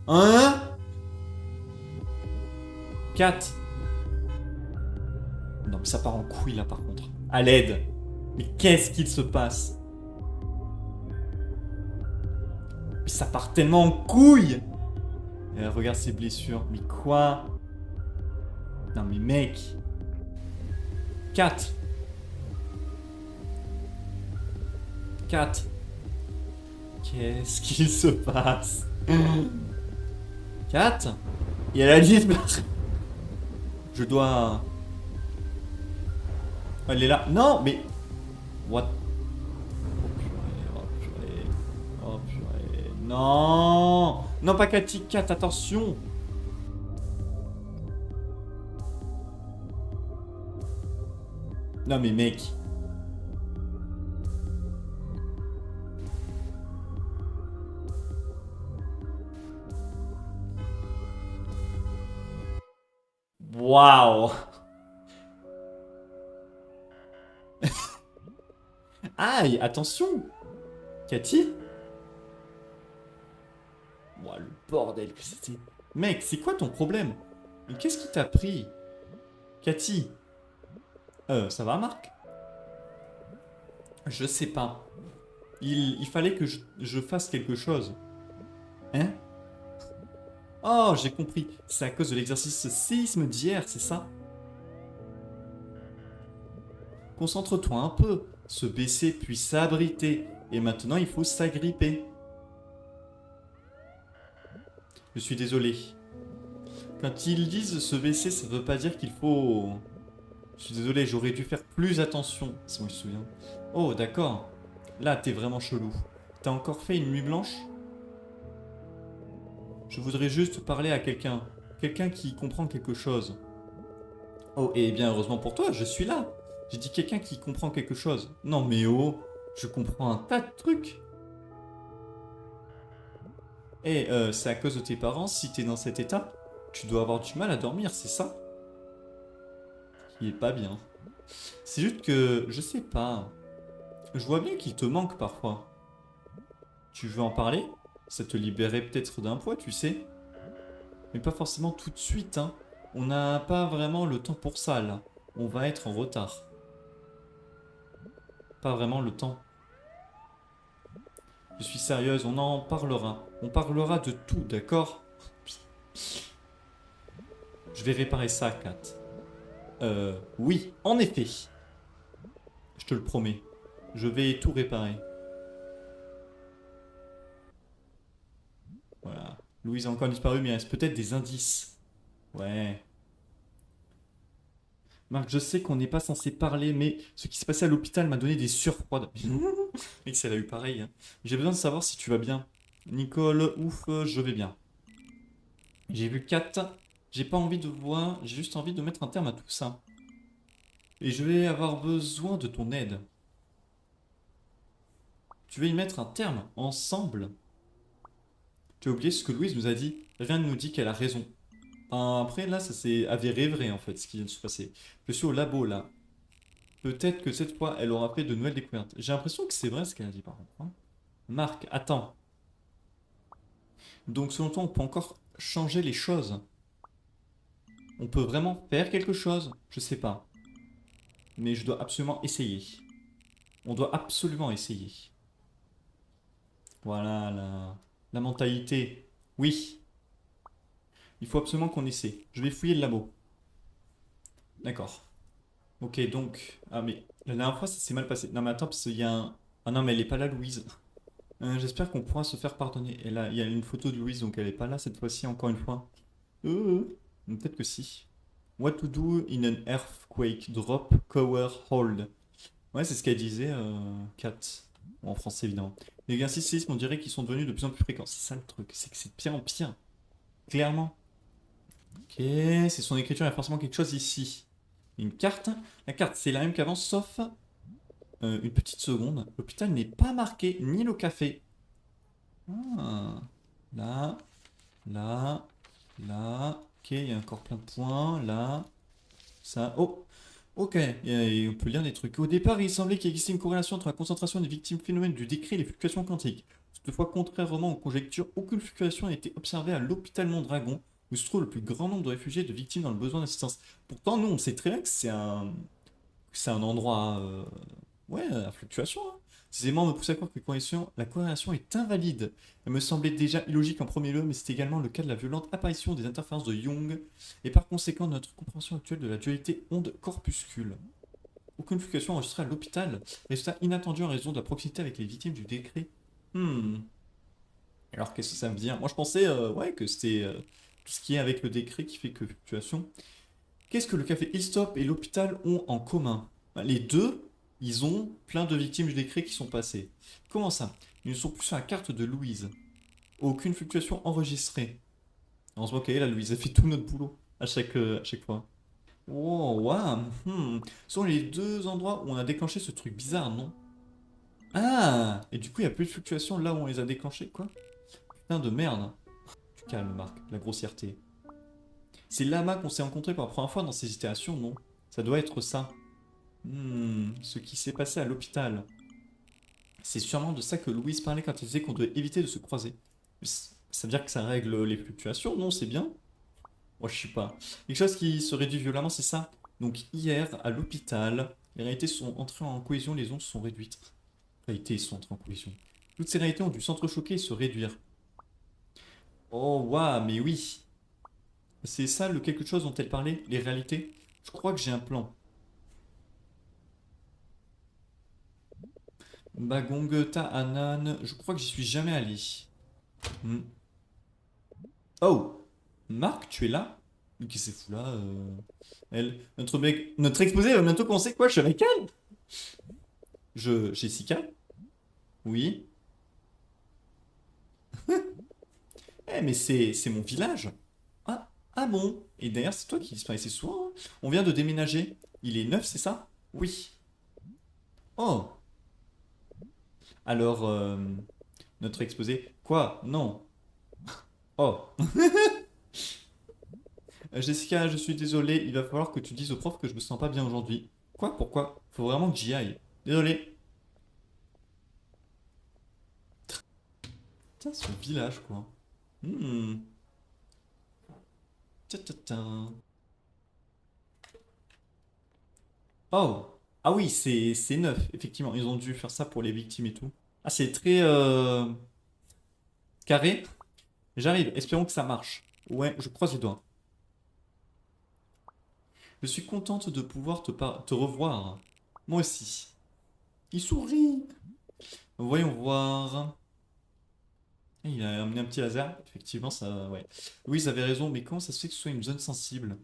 Hein? 4. Non, mais ça part en couille là par contre. À l'aide. Mais qu'est-ce qu'il se passe? Mais ça part tellement en couille. Regarde ses blessures. Mais quoi? Non mais mec. 4. 4. Qu'est-ce qu'il se passe? 4. Et elle a dit... Je dois... Elle est là. Non, mais... What? Oh purée, oh purée. Oh purée. Non. Non, pas Cathy, 4, attention. Non mais mec. Waouh. Aïe, attention. Cathy. Ouah, le bordel que c'était. Mec, c'est quoi ton problème? Mais qu'est-ce qui t'a pris? Cathy. Ça va, Marc? Je sais pas. Il fallait que je fasse quelque chose. Hein? Oh, j'ai compris. C'est à cause de l'exercice séisme d'hier, c'est ça? Concentre-toi un peu. Se baisser puis s'abriter. Et maintenant, il faut s'agripper. Je suis désolé. Quand ils disent se baisser, ça veut pas dire qu'il faut... Je suis désolé, j'aurais dû faire plus attention, si on se souvient. Oh, d'accord. Là, t'es vraiment chelou. T'as encore fait une nuit blanche? Je voudrais juste parler à quelqu'un. Quelqu'un qui comprend quelque chose. Oh, et bien heureusement pour toi, je suis là. J'ai dit quelqu'un qui comprend quelque chose. Non mais oh, je comprends un tas de trucs. Et c'est à cause de tes parents, si t'es dans cet état, tu dois avoir du mal à dormir, c'est ça? Qui est pas bien. C'est juste que, je sais pas. Je vois bien qu'il te manque parfois. Tu veux en parler? Ça te libérerait peut-être d'un poids, tu sais. Mais pas forcément tout de suite, hein. On n'a pas vraiment le temps pour ça, là. On va être en retard. Pas vraiment le temps. Je suis sérieuse, on en parlera. On parlera de tout, d'accord? Je vais réparer ça, Kat. Oui, en effet. Je te le promets. Je vais tout réparer. Voilà. Louise a encore disparu, mais il reste peut-être des indices. Ouais. Marc, je sais qu'on n'est pas censé parler, mais ce qui s'est passé à l'hôpital m'a donné des surfroides. Mec, elle a eu pareil, hein. J'ai besoin de savoir si tu vas bien. Nicole, ouf, je vais bien. J'ai vu 4. J'ai pas envie de voir, j'ai juste envie de mettre un terme à tout ça. Et je vais avoir besoin de ton aide. Tu veux y mettre un terme, ensemble? Tu as oublié ce que Louise nous a dit. Rien ne nous dit qu'elle a raison. Après, là, ça s'est avéré vrai, en fait, ce qui vient de se passer. Je suis au labo, là. Peut-être que cette fois, elle aura fait de nouvelles découvertes. J'ai l'impression que c'est vrai ce qu'elle a dit, par contre, hein. Marc, attends. Donc, selon toi, on peut encore changer les choses. On peut vraiment faire quelque chose? Je sais pas. Mais je dois absolument essayer. On doit absolument essayer. Voilà, la mentalité. Oui. Il faut absolument qu'on essaie. Je vais fouiller le labo. D'accord. Ok, donc... Ah, mais la dernière fois, ça s'est mal passé. Non, mais attends, parce qu'il y a un... Ah non, mais elle est pas là, Louise. J'espère qu'on pourra se faire pardonner. Et là, il y a une photo de Louise, donc elle est pas là cette fois-ci, encore une fois. Peut-être que si. What to do in an earthquake? Drop, cover, hold. Ouais, c'est ce qu'elle disait, Kat. En français, évidemment. Les exercices séismes, on dirait qu'ils sont devenus de plus en plus fréquents. C'est ça le truc, c'est que c'est de pire en pire. Clairement. Ok, c'est son écriture, il y a forcément quelque chose ici. Une carte. La carte, c'est la même qu'avant, sauf une petite seconde. L'hôpital n'est pas marqué, ni le café. Ah. Là, là, là. Ok, il y a encore plein de points. Là, ça. Oh, ok, et on peut lire des trucs. Au départ, il semblait qu'il existait une corrélation entre la concentration des victimes phénomènes du décret et les fluctuations quantiques. Toutefois, contrairement aux conjectures, aucune fluctuation n'a été observée à l'hôpital Mondragon, où se trouve le plus grand nombre de réfugiés et de victimes dans le besoin d'assistance. Pourtant, nous, on sait très bien que c'est un endroit, ouais, à fluctuation, hein. Ces éléments me poussent à croire que la corrélation est invalide. Elle me semblait déjà illogique en premier lieu, mais c'est également le cas de la violente apparition des interférences de Young, et par conséquent de notre compréhension actuelle de la dualité onde-corpuscule. Aucune fluctuation enregistrée à l'hôpital. Résultat inattendu en raison de la proximité avec les victimes du décret. Hmm. Alors qu'est-ce que ça veut dire? Moi je pensais ouais, que c'était tout ce qui est avec le décret qui fait que fluctuation. Qu'est-ce que le café Hillstop et l'hôpital ont en commun? Ben, les deux, ils ont plein de victimes du décret qui sont passées. Comment ça? Ils ne sont plus sur la carte de Louise. Aucune fluctuation enregistrée. Heureusement qu'elle est là, Louise, a fait tout notre boulot à chaque fois. Oh, waouh, Ce sont les deux endroits où on a déclenché ce truc bizarre, non? Ah! Et du coup, il n'y a plus de fluctuations là où on les a déclenchées, quoi? Putain de merde. Tu calmes, Marc, la grossièreté. C'est là-bas qu'on s'est rencontrés pour la première fois dans ces itérations, non? Ça doit être ça. Ce qui s'est passé à l'hôpital. C'est sûrement de ça que Louise parlait quand elle disait qu'on devait éviter de se croiser. Ça veut dire que ça règle les fluctuations, non? C'est bien? Moi, je sais pas. Quelque chose qui se réduit violemment, c'est ça. Donc, hier, à l'hôpital, les réalités sont entrées en cohésion, les ondes sont réduites. Les réalités sont entrées en cohésion. Toutes ces réalités ont dû s'entrechoquer et se réduire. Oh, waouh, mais oui. C'est ça le quelque chose dont elle parlait, les réalités? Je crois que j'ai un plan. Bagong Ta'anan, je crois que j'y suis jamais allé. Hmm. Oh! Marc, tu es là? Mais qui c'est fou là Elle, notre exposé va bientôt commencer quoi? Je suis avec elle? Jessica? Oui? Eh, mais c'est mon village. Ah, ah bon? Et d'ailleurs, c'est toi qui disparaissais souvent, hein. On vient de déménager. Il est neuf, c'est ça? Oui. Oh, alors, notre exposé. Quoi? Non. Oh. Jessica, je suis désolé, il va falloir que tu dises au prof que je me sens pas bien aujourd'hui. Quoi? Pourquoi? Faut vraiment que j'y aille. Désolé. Putain, son village, quoi. Hmm. Tcha, tcha, tcha. Oh! Ah oui, c'est neuf, effectivement. Ils ont dû faire ça pour les victimes et tout. Ah, c'est très carré. J'arrive, espérons que ça marche. Ouais, je croise les doigts. Je suis contente de pouvoir te revoir. Moi aussi. Il sourit. Voyons voir. Il a amené un petit laser. Effectivement, ça. Ouais. Louise avait raison, mais comment ça se fait que ce soit une zone sensible?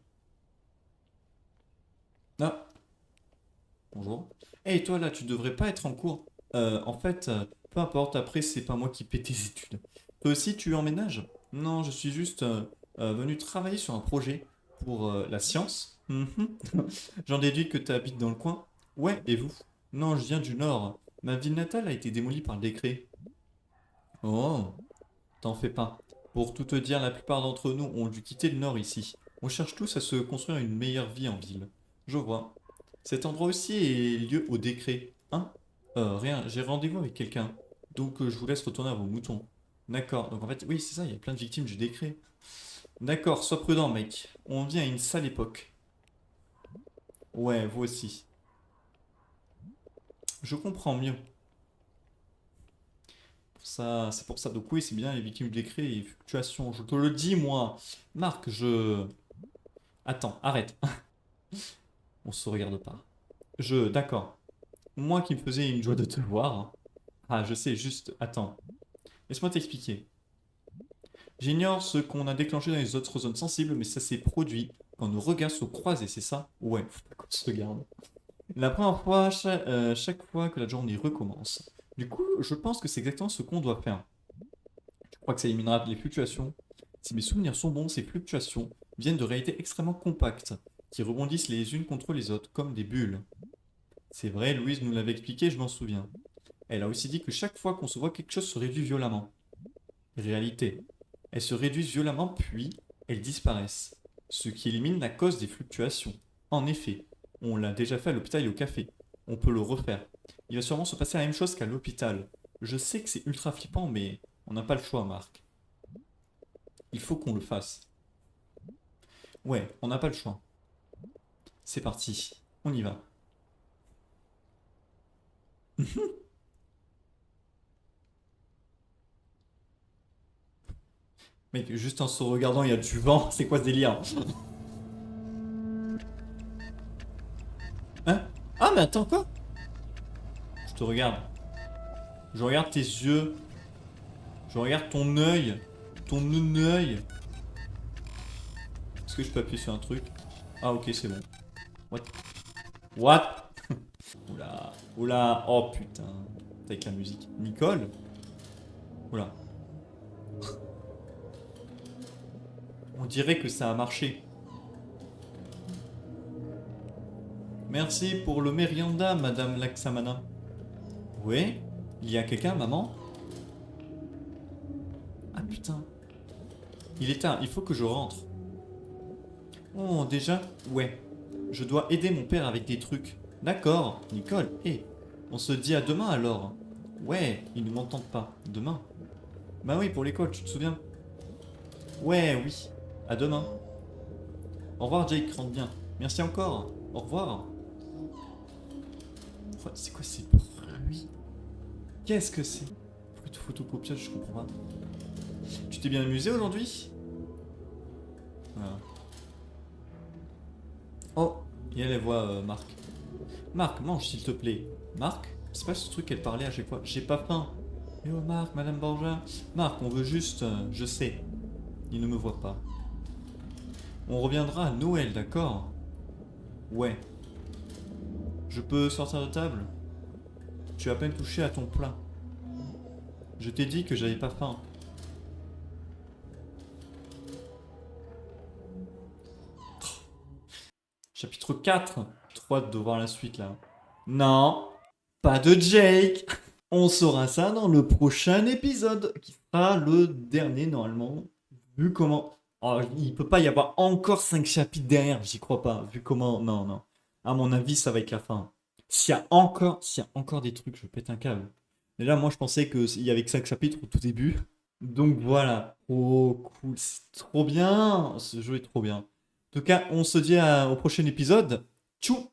Ah, bonjour. Hey, toi là, tu devrais pas être en cours. En fait, peu importe, après, c'est pas moi qui paie tes études. Toi aussi, tu emménages? Non, je suis juste venu travailler sur un projet pour la science. Mhm. J'en déduis que tu habites dans le coin. Ouais, et vous? Non, je viens du nord. Ma ville natale a été démolie par le décret. Oh, t'en fais pas. Pour tout te dire, la plupart d'entre nous ont dû quitter le nord ici. On cherche tous à se construire une meilleure vie en ville. Je vois. Cet endroit aussi est lieu au décret. Hein? Rien, j'ai rendez-vous avec quelqu'un. Donc je vous laisse retourner à vos moutons. D'accord, donc en fait, oui, c'est ça, il y a plein de victimes du décret. D'accord, sois prudent, mec. On vit à une sale époque. Ouais, vous aussi. Je comprends mieux. Ça, c'est pour ça. Donc oui, c'est bien les victimes du décret et fluctuations. Je te le dis, moi. Marc, je... Attends, arrête. On se regarde pas. D'accord. Moi qui me faisais une joie de te voir. Ah, je sais, juste... Attends. Laisse-moi t'expliquer. J'ignore ce qu'on a déclenché dans les autres zones sensibles, mais ça s'est produit quand nos regards se croisent, et c'est ça? Ouais, faut pas qu'on se regarde. La première fois, chaque fois que la journée recommence. Du coup, je pense que c'est exactement ce qu'on doit faire. Je crois que ça éliminera les fluctuations. Si mes souvenirs sont bons, ces fluctuations viennent de réalités extrêmement compactes, qui rebondissent les unes contre les autres, comme des bulles. C'est vrai, Louise nous l'avait expliqué, je m'en souviens. Elle a aussi dit que chaque fois qu'on se voit, quelque chose se réduit violemment. Réalité. Elles se réduisent violemment, puis elles disparaissent. Ce qui élimine la cause des fluctuations. En effet, on l'a déjà fait à l'hôpital et au café. On peut le refaire. Il va sûrement se passer la même chose qu'à l'hôpital. Je sais que c'est ultra flippant, mais on n'a pas le choix, Marc. Il faut qu'on le fasse. Ouais, on n'a pas le choix. C'est parti. On y va. Mec, juste en se regardant, il y a du vent. C'est quoi ce délire? Hein? Ah! Ah, mais attends, quoi? Je te regarde. Je regarde tes yeux. Je regarde ton œil. Ton œil. Est-ce que je peux appuyer sur un truc? Ah, ok, c'est bon. What? What? Oula. Oula. Oh, putain. Avec la musique. Nicole? Oula. On dirait que ça a marché. Merci pour le mérianda, Madame Laksamana. Oui? Il y a quelqu'un, maman? Ah putain. Il est tard, il faut que je rentre. Oh, déjà? Ouais. Je dois aider mon père avec des trucs. D'accord, Nicole. Hé, on se dit à demain alors. Ouais, ils ne m'entendent pas. Demain? Bah oui, pour l'école, tu te souviens? Ouais, oui. À demain. Au revoir, Jake, rentre bien. Merci encore. Au revoir. C'est quoi ces bruits? Qu'est-ce que c'est? Bruit de photocopiage, je comprends pas. Tu t'es bien amusé aujourd'hui? Voilà. Oh, et elle voit Marc. Marc, mange s'il te plaît. Marc? C'est pas ce truc qu'elle parlait à chaque fois. J'ai pas faim. Eh oh Marc, Madame Borgia. Marc, on veut juste... je sais. Il ne me voit pas. On reviendra à Noël, d'accord? Ouais. Je peux sortir de table? Tu as à peine touché à ton plat. Je t'ai dit que j'avais pas faim. Chapitre 4. Trop hâte de voir la suite là. Non, pas de Jake. On saura ça dans le prochain épisode, qui sera le dernier normalement. Vu comment... Oh, il peut pas y avoir encore 5 chapitres derrière, j'y crois pas. Vu comment... Non, non. À mon avis, ça va être la fin. S'il y a encore des trucs, je pète un câble. Déjà, moi, je pensais qu'il y avait que 5 chapitres au tout début. Donc voilà. Oh, cool. C'est trop bien. Ce jeu est trop bien. En tout cas, on se dit au prochain épisode. Tchou!